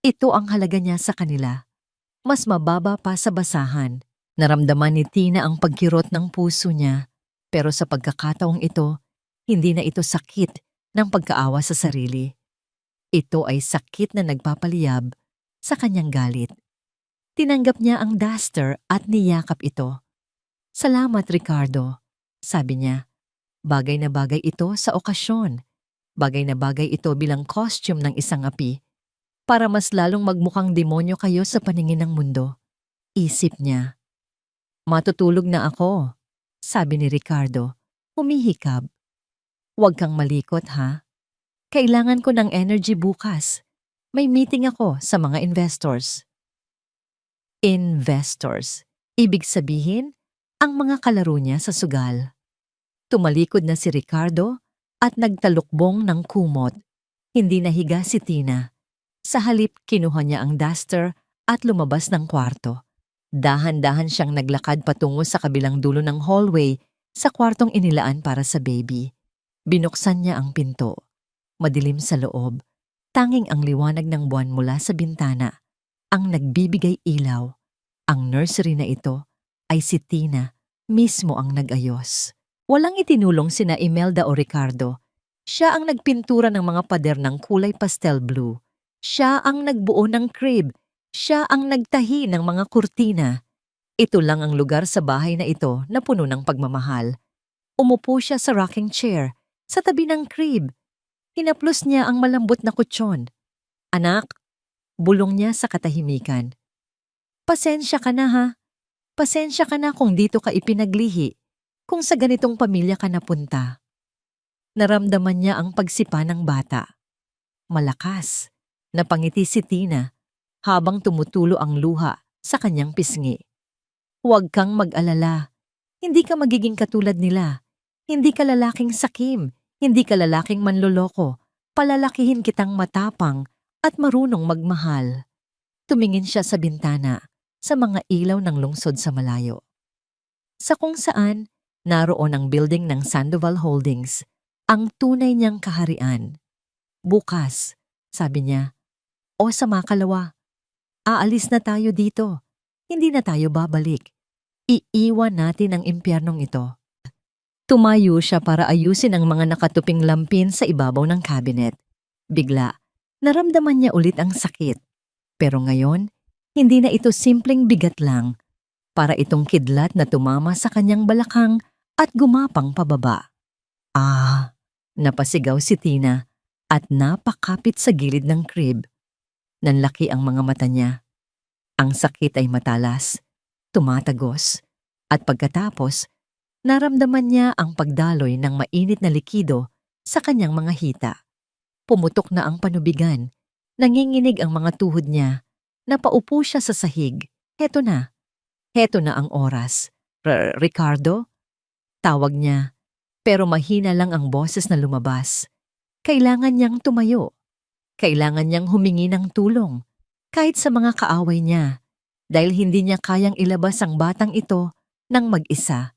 Ito ang halaga niya sa kanila. Mas mababa pa sa basahan. Naramdaman ni Tina ang pagkirot ng puso niya. Pero sa pagkakataong ito, hindi na ito sakit ng pagkaawa sa sarili. Ito ay sakit na nagpapaliyab sa kanyang galit. Tinanggap niya ang duster at niyakap ito. "Salamat, Ricardo," sabi niya. Bagay na bagay ito sa okasyon. Bagay na bagay ito bilang costume ng isang api. Para mas lalong magmukhang demonyo kayo sa paningin ng mundo. Isip niya. "Matutulog na ako," sabi ni Ricardo, humihikab. "Huwag kang malikot ha. Kailangan ko ng energy bukas. May meeting ako sa mga investors." Investors. Ibig sabihin, ang mga kalaro niya sa sugal. Tumalikod na si Ricardo at nagtalukbong ng kumot. Hindi nahiga si Tina. Sa halip, kinuha niya ang duster at lumabas ng kwarto. Dahan-dahan siyang naglakad patungo sa kabilang dulo ng hallway sa kwartong inilaan para sa baby. Binuksan niya ang pinto. Madilim sa loob. Tanging ang liwanag ng buwan mula sa bintana ang nagbibigay ilaw. Ang nursery na ito ay si Tina mismo ang nag-ayos. Walang itinulong sina Imelda o Ricardo. Siya ang nagpintura ng mga pader ng kulay pastel blue. Siya ang nagbuo ng crib. Siya ang nagtahi ng mga kurtina. Ito lang ang lugar sa bahay na ito na puno ng pagmamahal. Umupo siya sa rocking chair, sa tabi ng crib. Hinaplos niya ang malambot na kutsyon. "Anak," bulong niya sa katahimikan. "Pasensya ka na ha. Pasensya ka na kung dito ka ipinaglihi, kung sa ganitong pamilya ka napunta." Naramdaman niya ang pagsipa ng bata. Malakas. Napangiti si Tina habang tumutulo ang luha sa kanyang pisngi. "Huwag kang mag-alala. Hindi ka magiging katulad nila. Hindi ka lalaking sakim. Hindi ka lalaking manloloko. Palalakihin kitang matapang at marunong magmahal." Tumingin siya sa bintana, sa mga ilaw ng lungsod sa malayo. Sa kung saan, naroon ang building ng Sandoval Holdings, ang tunay niyang kaharian. "Bukas," sabi niya, "o sa makalawa, aalis na tayo dito. Hindi na tayo babalik. Iiwan natin ang impyernong ito." Tumayo siya para ayusin ang mga nakatuping lampin sa ibabaw ng cabinet. Bigla, naramdaman niya ulit ang sakit. Pero ngayon, hindi na ito simpleng bigat lang. Para itong kidlat na tumama sa kanyang balakang at gumapang pababa. "Ah!" Napasigaw si Tina at napakapit sa gilid ng crib. Nanlaki ang mga mata niya. Ang sakit ay matalas, tumatagos, at pagkatapos, naramdaman niya ang pagdaloy ng mainit na likido sa kanyang mga hita. Pumutok na ang panubigan, nanginginig ang mga tuhod niya, napaupo siya sa sahig. Heto na ang oras. "Ricardo?" Tawag niya, pero mahina lang ang boses na lumabas. Kailangan niyang tumayo. Kailangan niyang humingi ng tulong, kahit sa mga kaaway niya, dahil hindi niya kayang ilabas ang batang ito ng mag-isa.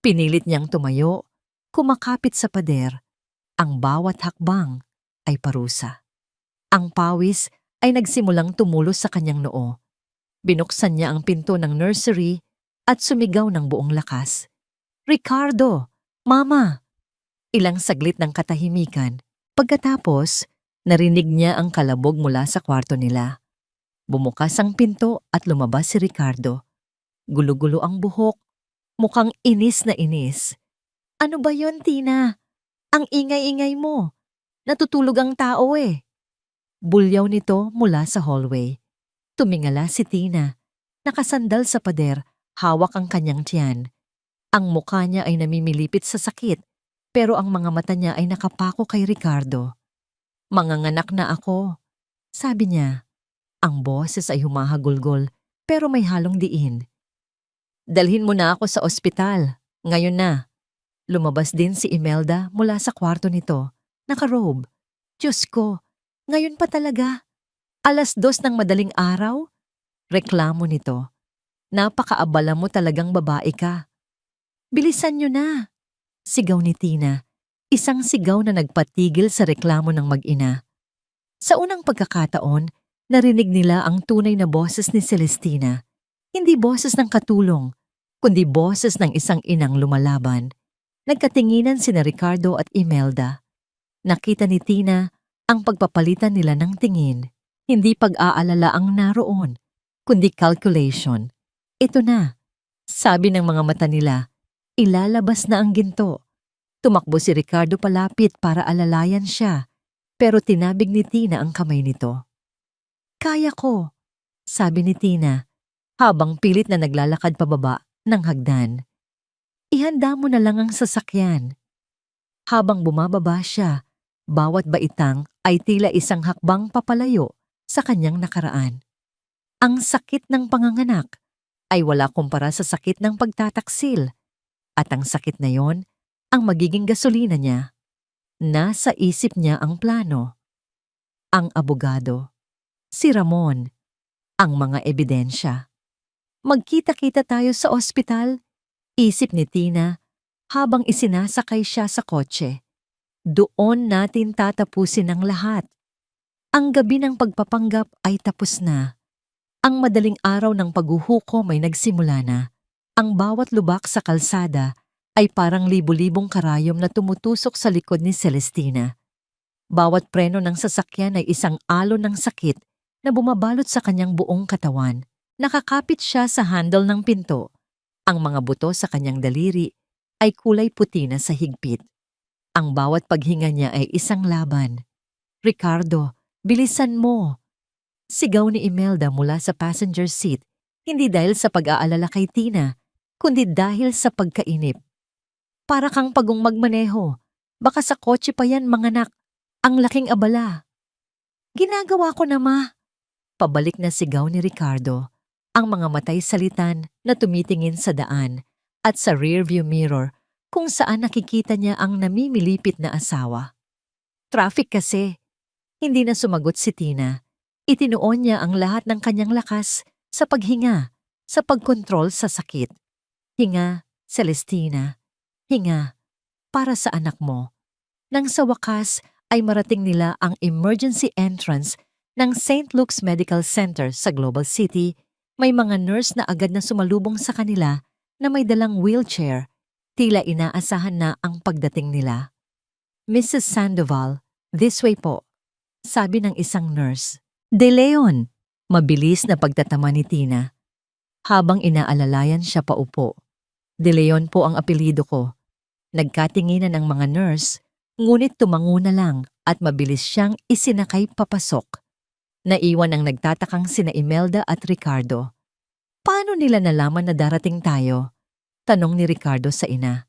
Pinilit niyang tumayo, kumakapit sa pader. Ang bawat hakbang ay parusa. Ang pawis ay nagsimulang tumulos sa kanyang noo. Binuksan niya ang pinto ng nursery at sumigaw ng buong lakas. "Ricardo! Mama!" Ilang saglit ng katahimikan. Pagkatapos, narinig niya ang kalabog mula sa kwarto nila. Bumukas ang pinto at lumabas si Ricardo. Gulo-gulo ang buhok, mukhang inis na inis. "Ano ba yon, Tina? Ang ingay-ingay mo. Natutulog ang tao eh." Bulyaw nito mula sa hallway. Tumingala si Tina. Nakasandal sa pader, hawak ang kanyang tiyan. Ang mukha niya ay namimilipit sa sakit, pero ang mga mata niya ay nakapako kay Ricardo. "Manganganak na ako," sabi niya. Ang boses ay humahagulgol, pero may halong diin. "Dalhin mo na ako sa ospital. Ngayon na." Lumabas din si Imelda mula sa kwarto nito. Nakarobe. "Diyos ko, ngayon pa talaga? 2:00 ng madaling araw?" Reklamo nito. "Napakaabala mo talagang babae ka." "Bilisan niyo na!" Sigaw ni Tina. Isang sigaw na nagpatigil sa reklamo ng mag-ina. Sa unang pagkakataon, narinig nila ang tunay na boses ni Celestina. Hindi boses ng katulong, kundi boses ng isang inang lumalaban. Nagkatinginan sina Ricardo at Imelda. Nakita ni Tina ang pagpapalitan nila ng tingin. Hindi pag-aalala ang naroon, kundi calculation. "Ito na," sabi ng mga mata nila. Ilalabas na ang ginto. Tumakbo si Ricardo palapit para alalayan siya, pero tinabig ni Tina ang kamay nito. "Kaya ko," sabi ni Tina, habang pilit na naglalakad pababa ng hagdan. "Ihanda mo na lang ang sasakyan." Habang bumababa siya, bawat baitang ay tila isang hakbang papalayo sa kanyang nakaraan. Ang sakit ng panganganak ay wala kumpara sa sakit ng pagtataksil, at ang sakit na yon ang magiging gasolina niya. Nasa isip niya ang plano. Ang abogado, si Ramon, ang mga ebidensya. "Magkita-kita tayo sa ospital," isip ni Tina habang isinasakay siya sa kotse. "Doon natin tatapusin ang lahat." Ang gabi ng pagpapanggap ay tapos na. Ang madaling araw ng paghuhukom ay nagsimula na. Ang bawat lubak sa kalsada ay parang libu-libong karayom na tumutusok sa likod ni Celestina. Bawat preno ng sasakyan ay isang alon ng sakit na bumabalot sa kanyang buong katawan. Nakakapit siya sa handle ng pinto. Ang mga buto sa kanyang daliri ay kulay puti na sa higpit. Ang bawat paghinga niya ay isang laban. "Ricardo, bilisan mo!" Sigaw ni Imelda mula sa passenger seat, hindi dahil sa pag-aalala kay Tina, kundi dahil sa pagkainip. "Para kang pagong magmaneho. Baka sa kotse pa yan, manganak. Ang laking abala." "Ginagawa ko na, ma." Pabalik na sigaw ni Ricardo. Ang mga matay salitan na tumitingin sa daan at sa rearview mirror kung saan nakikita niya ang namimilipit na asawa. "Traffic kasi." Hindi na sumagot si Tina. Itinuon niya ang lahat ng kanyang lakas sa paghinga, sa pagkontrol sa sakit. "Hinga, Celestina. Hinga. Para sa anak mo." Nang sa wakas ay marating nila ang emergency entrance ng St. Luke's Medical Center sa Global City, may mga nurse na agad na sumalubong sa kanila na may dalang wheelchair. Tila inaasahan na ang pagdating nila. "Mrs. Sandoval, this way po," sabi ng isang nurse. "De Leon," mabilis na pagtatama ni Tina. Habang inaalalayan siya paupo. "De Leon po ang apelyido ko." Nagkatinginan ang mga nurse, ngunit tumango na lang at mabilis siyang isinakay papasok. Naiwan ang nagtatakang sina Imelda at Ricardo. "Paano nila nalaman na darating tayo?" tanong ni Ricardo sa ina.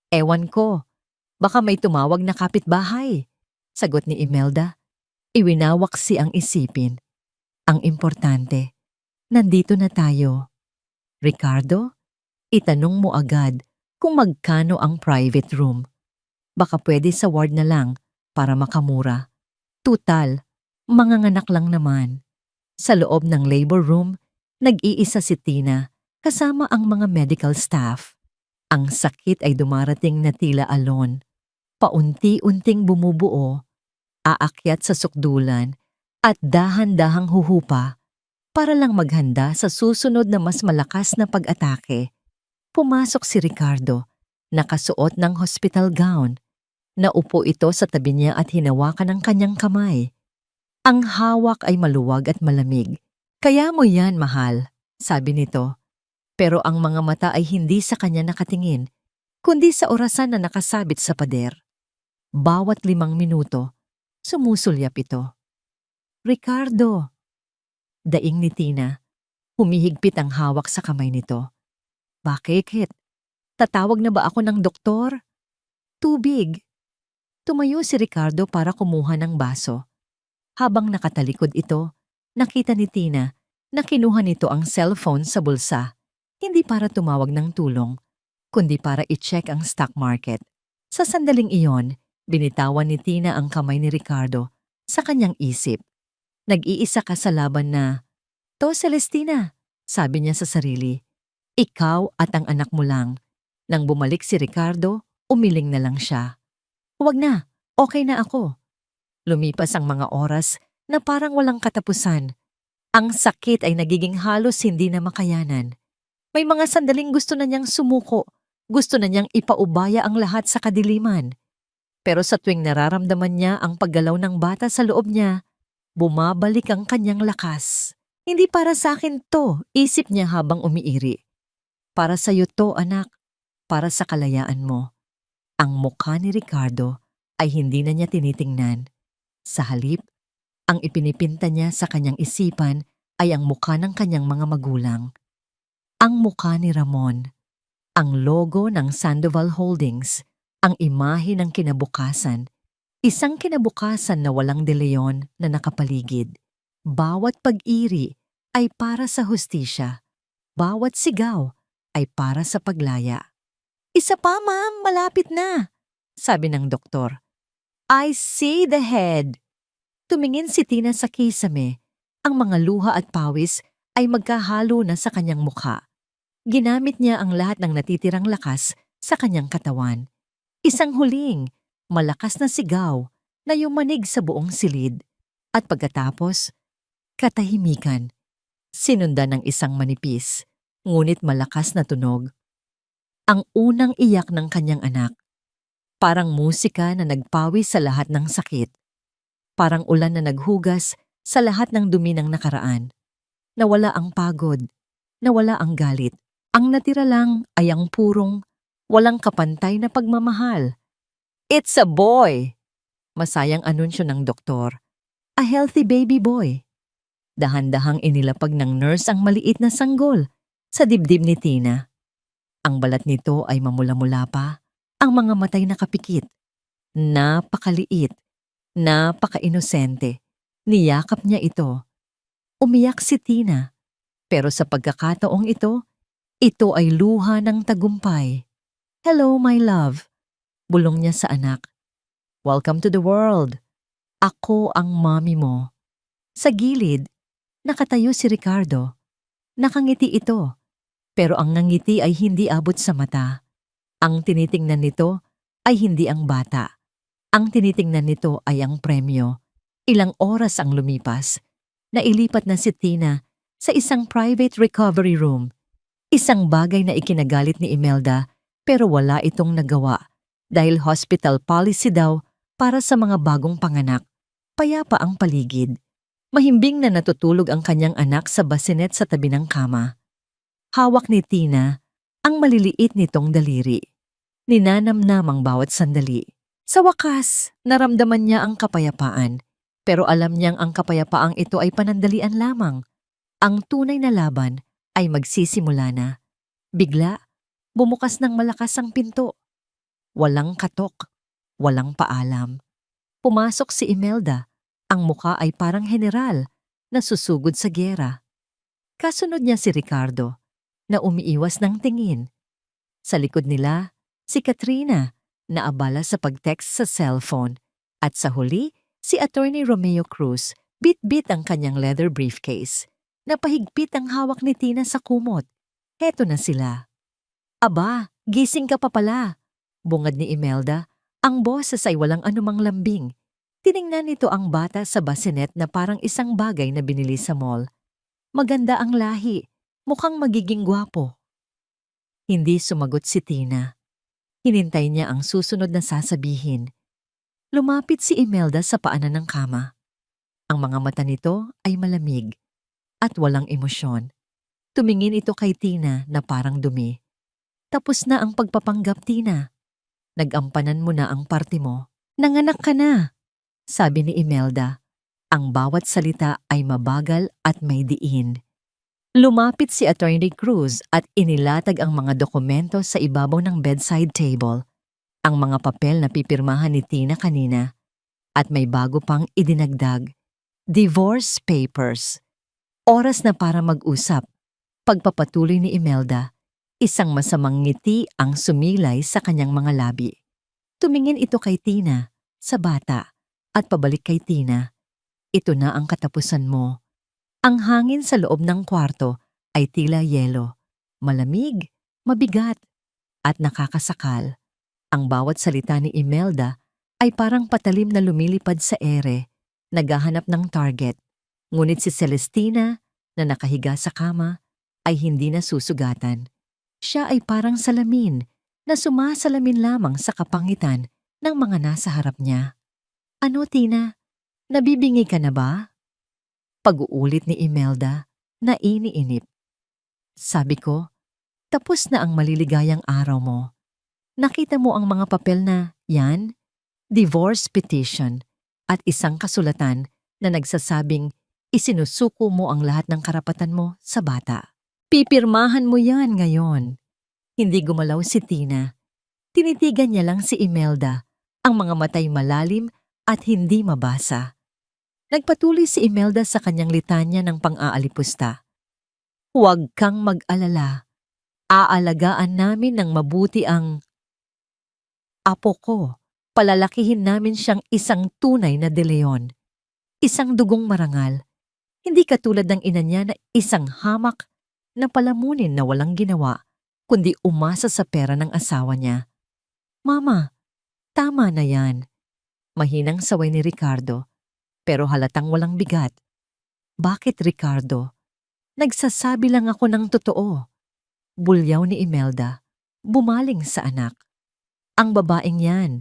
"Ewan ko. Baka may tumawag na kapitbahay," sagot ni Imelda. Iwinawaksi ang isipin. Ang importante, nandito na tayo. "Ricardo, itanong mo agad kung magkano ang private room. Baka pwede sa ward na lang para makamura. Tutal, manganganak lang naman." Sa loob ng labor room, nag-iisa si Tina kasama ang mga medical staff. Ang sakit ay dumarating na tila alon. Paunti-unting bumubuo. aakyat sa sukdulan at dahan-dahang huhupa para lang maghanda sa susunod na mas malakas na pag-atake. Pumasok si Ricardo, nakasuot ng hospital gown. Naupo ito sa tabi niya at hinawakan ang kanyang kamay. Ang hawak ay maluwag at malamig. "Kaya mo yan, mahal," sabi nito. Pero ang mga mata ay hindi sa kanya nakatingin, kundi sa orasan na nakasabit sa pader. Bawat 5 minuto, sumusulyap ito. "Ricardo," daing ni Tina. Humihigpit ang hawak sa kamay nito. "Bakit? Tatawag na ba ako ng doktor?" "Tubig." Tumayo si Ricardo para kumuha ng baso. Habang nakatalikod ito, nakita ni Tina na kinuha nito ang cellphone sa bulsa, hindi para tumawag ng tulong, kundi para i-check ang stock market. Sa sandaling iyon, binitawan ni Tina ang kamay ni Ricardo sa kanyang isip. "Nag-iisa ka sa laban na, to Celestina," sabi niya sa sarili. "Ikaw at ang anak mo lang." Nang bumalik si Ricardo, umiling na lang siya. "Huwag na, okay na ako." Lumipas ang mga oras na parang walang katapusan. Ang sakit ay nagiging halos hindi na makayanan. May mga sandaling gusto na niyang sumuko, gusto na niyang ipaubaya ang lahat sa kadiliman. Pero sa tuwing nararamdaman niya ang paggalaw ng bata sa loob niya, bumabalik ang kanyang lakas. "Hindi para sa akin to," isip niya habang umiiri. "Para sa'yo to, anak. Para sa kalayaan mo." Ang mukha ni Ricardo ay hindi na niya tinitingnan. Sa halip, ang ipinipinta niya sa kanyang isipan ay ang mukha ng kanyang mga magulang. Ang mukha ni Ramon, ang logo ng Sandoval Holdings, ang imahe ng kinabukasan. Isang kinabukasan na walang De Leon na nakapaligid. Bawat pag-iri ay para sa hustisya. Bawat sigaw ay para sa paglaya. "Isa pa, ma'am, malapit na," sabi ng doktor. "I see the head." Tumingin si Tina sa kisame. Ang mga luha at pawis ay magkahalo na sa kanyang mukha. Ginamit niya ang lahat ng natitirang lakas sa kanyang katawan. Isang huling, malakas na sigaw na yumanig sa buong silid. At pagkatapos, katahimikan. Sinundan ng isang manipis, ngunit malakas na tunog. Ang unang iyak ng kanyang anak. Parang musika na nagpawis sa lahat ng sakit. Parang ulan na naghugas sa lahat ng dumi ng nakaraan. Nawala ang pagod. Nawala ang galit. Ang natira lang ay ang purong, walang kapantay na pagmamahal. "It's a boy!" Masayang anunsyo ng doktor. "A healthy baby boy." Dahan-dahang inilapag ng nurse ang maliit na sanggol sa dibdib ni Tina. Ang balat nito ay mamula-mula pa, ang mga matay nakapikit. Napakaliit, napaka-inosente. Niyakap niya ito. Umiyak si Tina, pero sa pagkakataong ito ay luha ng tagumpay. "Hello, my love," bulong niya sa anak. "Welcome to the world. Ako ang mommy mo." Sa gilid, nakatayo si Ricardo. Nakangiti ito, pero ang ngangiti ay hindi abot sa mata. Ang tinitingnan nito ay hindi ang bata. Ang tinitingnan nito ay ang premyo. Ilang oras ang lumipas. Nailipat na si Tina sa isang private recovery room. Isang bagay na ikinagalit ni Imelda pero wala itong nagawa dahil hospital policy daw para sa mga bagong panganak. Payapa ang paligid. Mahimbing na natutulog ang kanyang anak sa bassinet sa tabi ng kama. Hawak ni Tina ang maliliit nitong daliri. Ninanamnam ang bawat sandali. Sa wakas, naramdaman niya ang kapayapaan. Pero alam niyang ang kapayapaang ito ay panandalian lamang. Ang tunay na laban ay magsisimula na. Bigla, bumukas ng malakas ang pinto. Walang katok, walang paalam. Pumasok si Imelda. Ang muka ay parang general na susugod sa giyera. Kasunod niya si Ricardo na umiiwas ng tingin. Sa likod nila, si Katrina na abala sa pag-text sa cellphone. At sa huli, si Attorney Romeo Cruz bit-bit ang kanyang leather briefcase. Napahigpit ang hawak ni Tina sa kumot. Heto na sila. "Aba, gising ka pa pala," bungad ni Imelda. Ang boses ay walang anumang lambing. Tiningnan nito ang bata sa bassinet na parang isang bagay na binili sa mall. Maganda ang lahi, mukhang magiging gwapo. Hindi sumagot si Tina. Hinintay niya ang susunod na sasabihin. Lumapit si Imelda sa paanan ng kama. Ang mga mata nito ay malamig at walang emosyon. Tumingin ito kay Tina na parang dumi. Tapos na ang pagpapanggap, Tina. Nagampanan mo na ang parte mo. Nanganak ka na, sabi ni Imelda. Ang bawat salita ay mabagal at may diin. Lumapit si Attorney Cruz at inilatag ang mga dokumento sa ibabaw ng bedside table. Ang mga papel na pipirmahan ni Tina kanina. At may bago pang idinagdag. Divorce papers. Oras na para mag-usap. Pagpapatuloy ni Imelda, isang masamang ngiti ang sumilay sa kanyang mga labi. Tumingin ito kay Tina, sa bata, at pabalik kay Tina. Ito na ang katapusan mo. Ang hangin sa loob ng kwarto ay tila yelo. Malamig, mabigat, at nakakasakal. Ang bawat salita ni Imelda ay parang patalim na lumilipad sa ere, naghahanap ng target. Ngunit si Celestina, na nakahiga sa kama, ay hindi na susugatan. Siya ay parang salamin na sumasalamin lamang sa kapangitan ng mga nasa harap niya. Ano, Tina? Nabibingi ka na ba? Pag-uulit ni Imelda na iniinip. Sabi ko, tapos na ang maliligayang araw mo. Nakita mo ang mga papel na yan? Divorce petition at isang kasulatan na nagsasabing isinusuko mo ang lahat ng karapatan mo sa bata. Pipirmahan mo yan ngayon. Hindi gumalaw si Tina. Tinitigan niya lang si Imelda, ang mga matay malalim at hindi mabasa. Nagpatuloy si Imelda sa kanyang litanya ng pang-aalipusta. Huwag kang mag-alala. Aalagaan namin ng mabuti ang apo ko. Palalakihin namin siyang isang tunay na De Leon. Isang dugong marangal. Hindi katulad ng ina niya na isang hamak na palamunin na walang ginawa, kundi umasa sa pera ng asawa niya. Mama, tama na yan. Mahinang saway ni Ricardo, pero halatang walang bigat. Bakit, Ricardo? Nagsasabi lang ako ng totoo. Bulyaw ni Imelda, bumaling sa anak. Ang babaeng yan,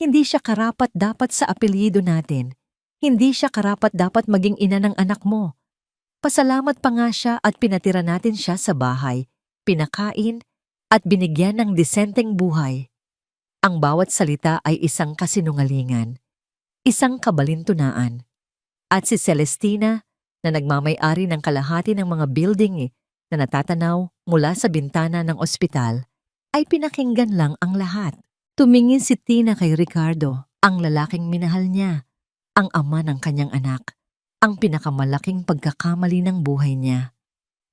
hindi siya karapat-dapat sa apelyido natin. Hindi siya karapat-dapat maging ina ng anak mo. Pasalamat pa nga siya at pinatira natin siya sa bahay, pinakain at binigyan ng disenteng buhay. Ang bawat salita ay isang kasinungalingan, isang kabalintunaan. At si Celestina, na nagmamay-ari ng kalahati ng mga building na natatanaw mula sa bintana ng ospital, ay pinakinggan lang ang lahat. Tumingin si Tina kay Ricardo, ang lalaking minahal niya, ang ama ng kanyang anak, ang pinakamalaking pagkakamali ng buhay niya.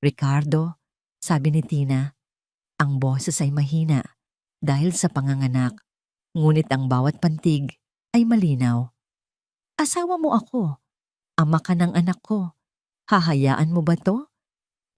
Ricardo, sabi ni Tina, ang boses ay mahina dahil sa panganganak, ngunit ang bawat pantig ay malinaw. Asawa mo ako, ama ka ng anak ko, hahayaan mo ba to?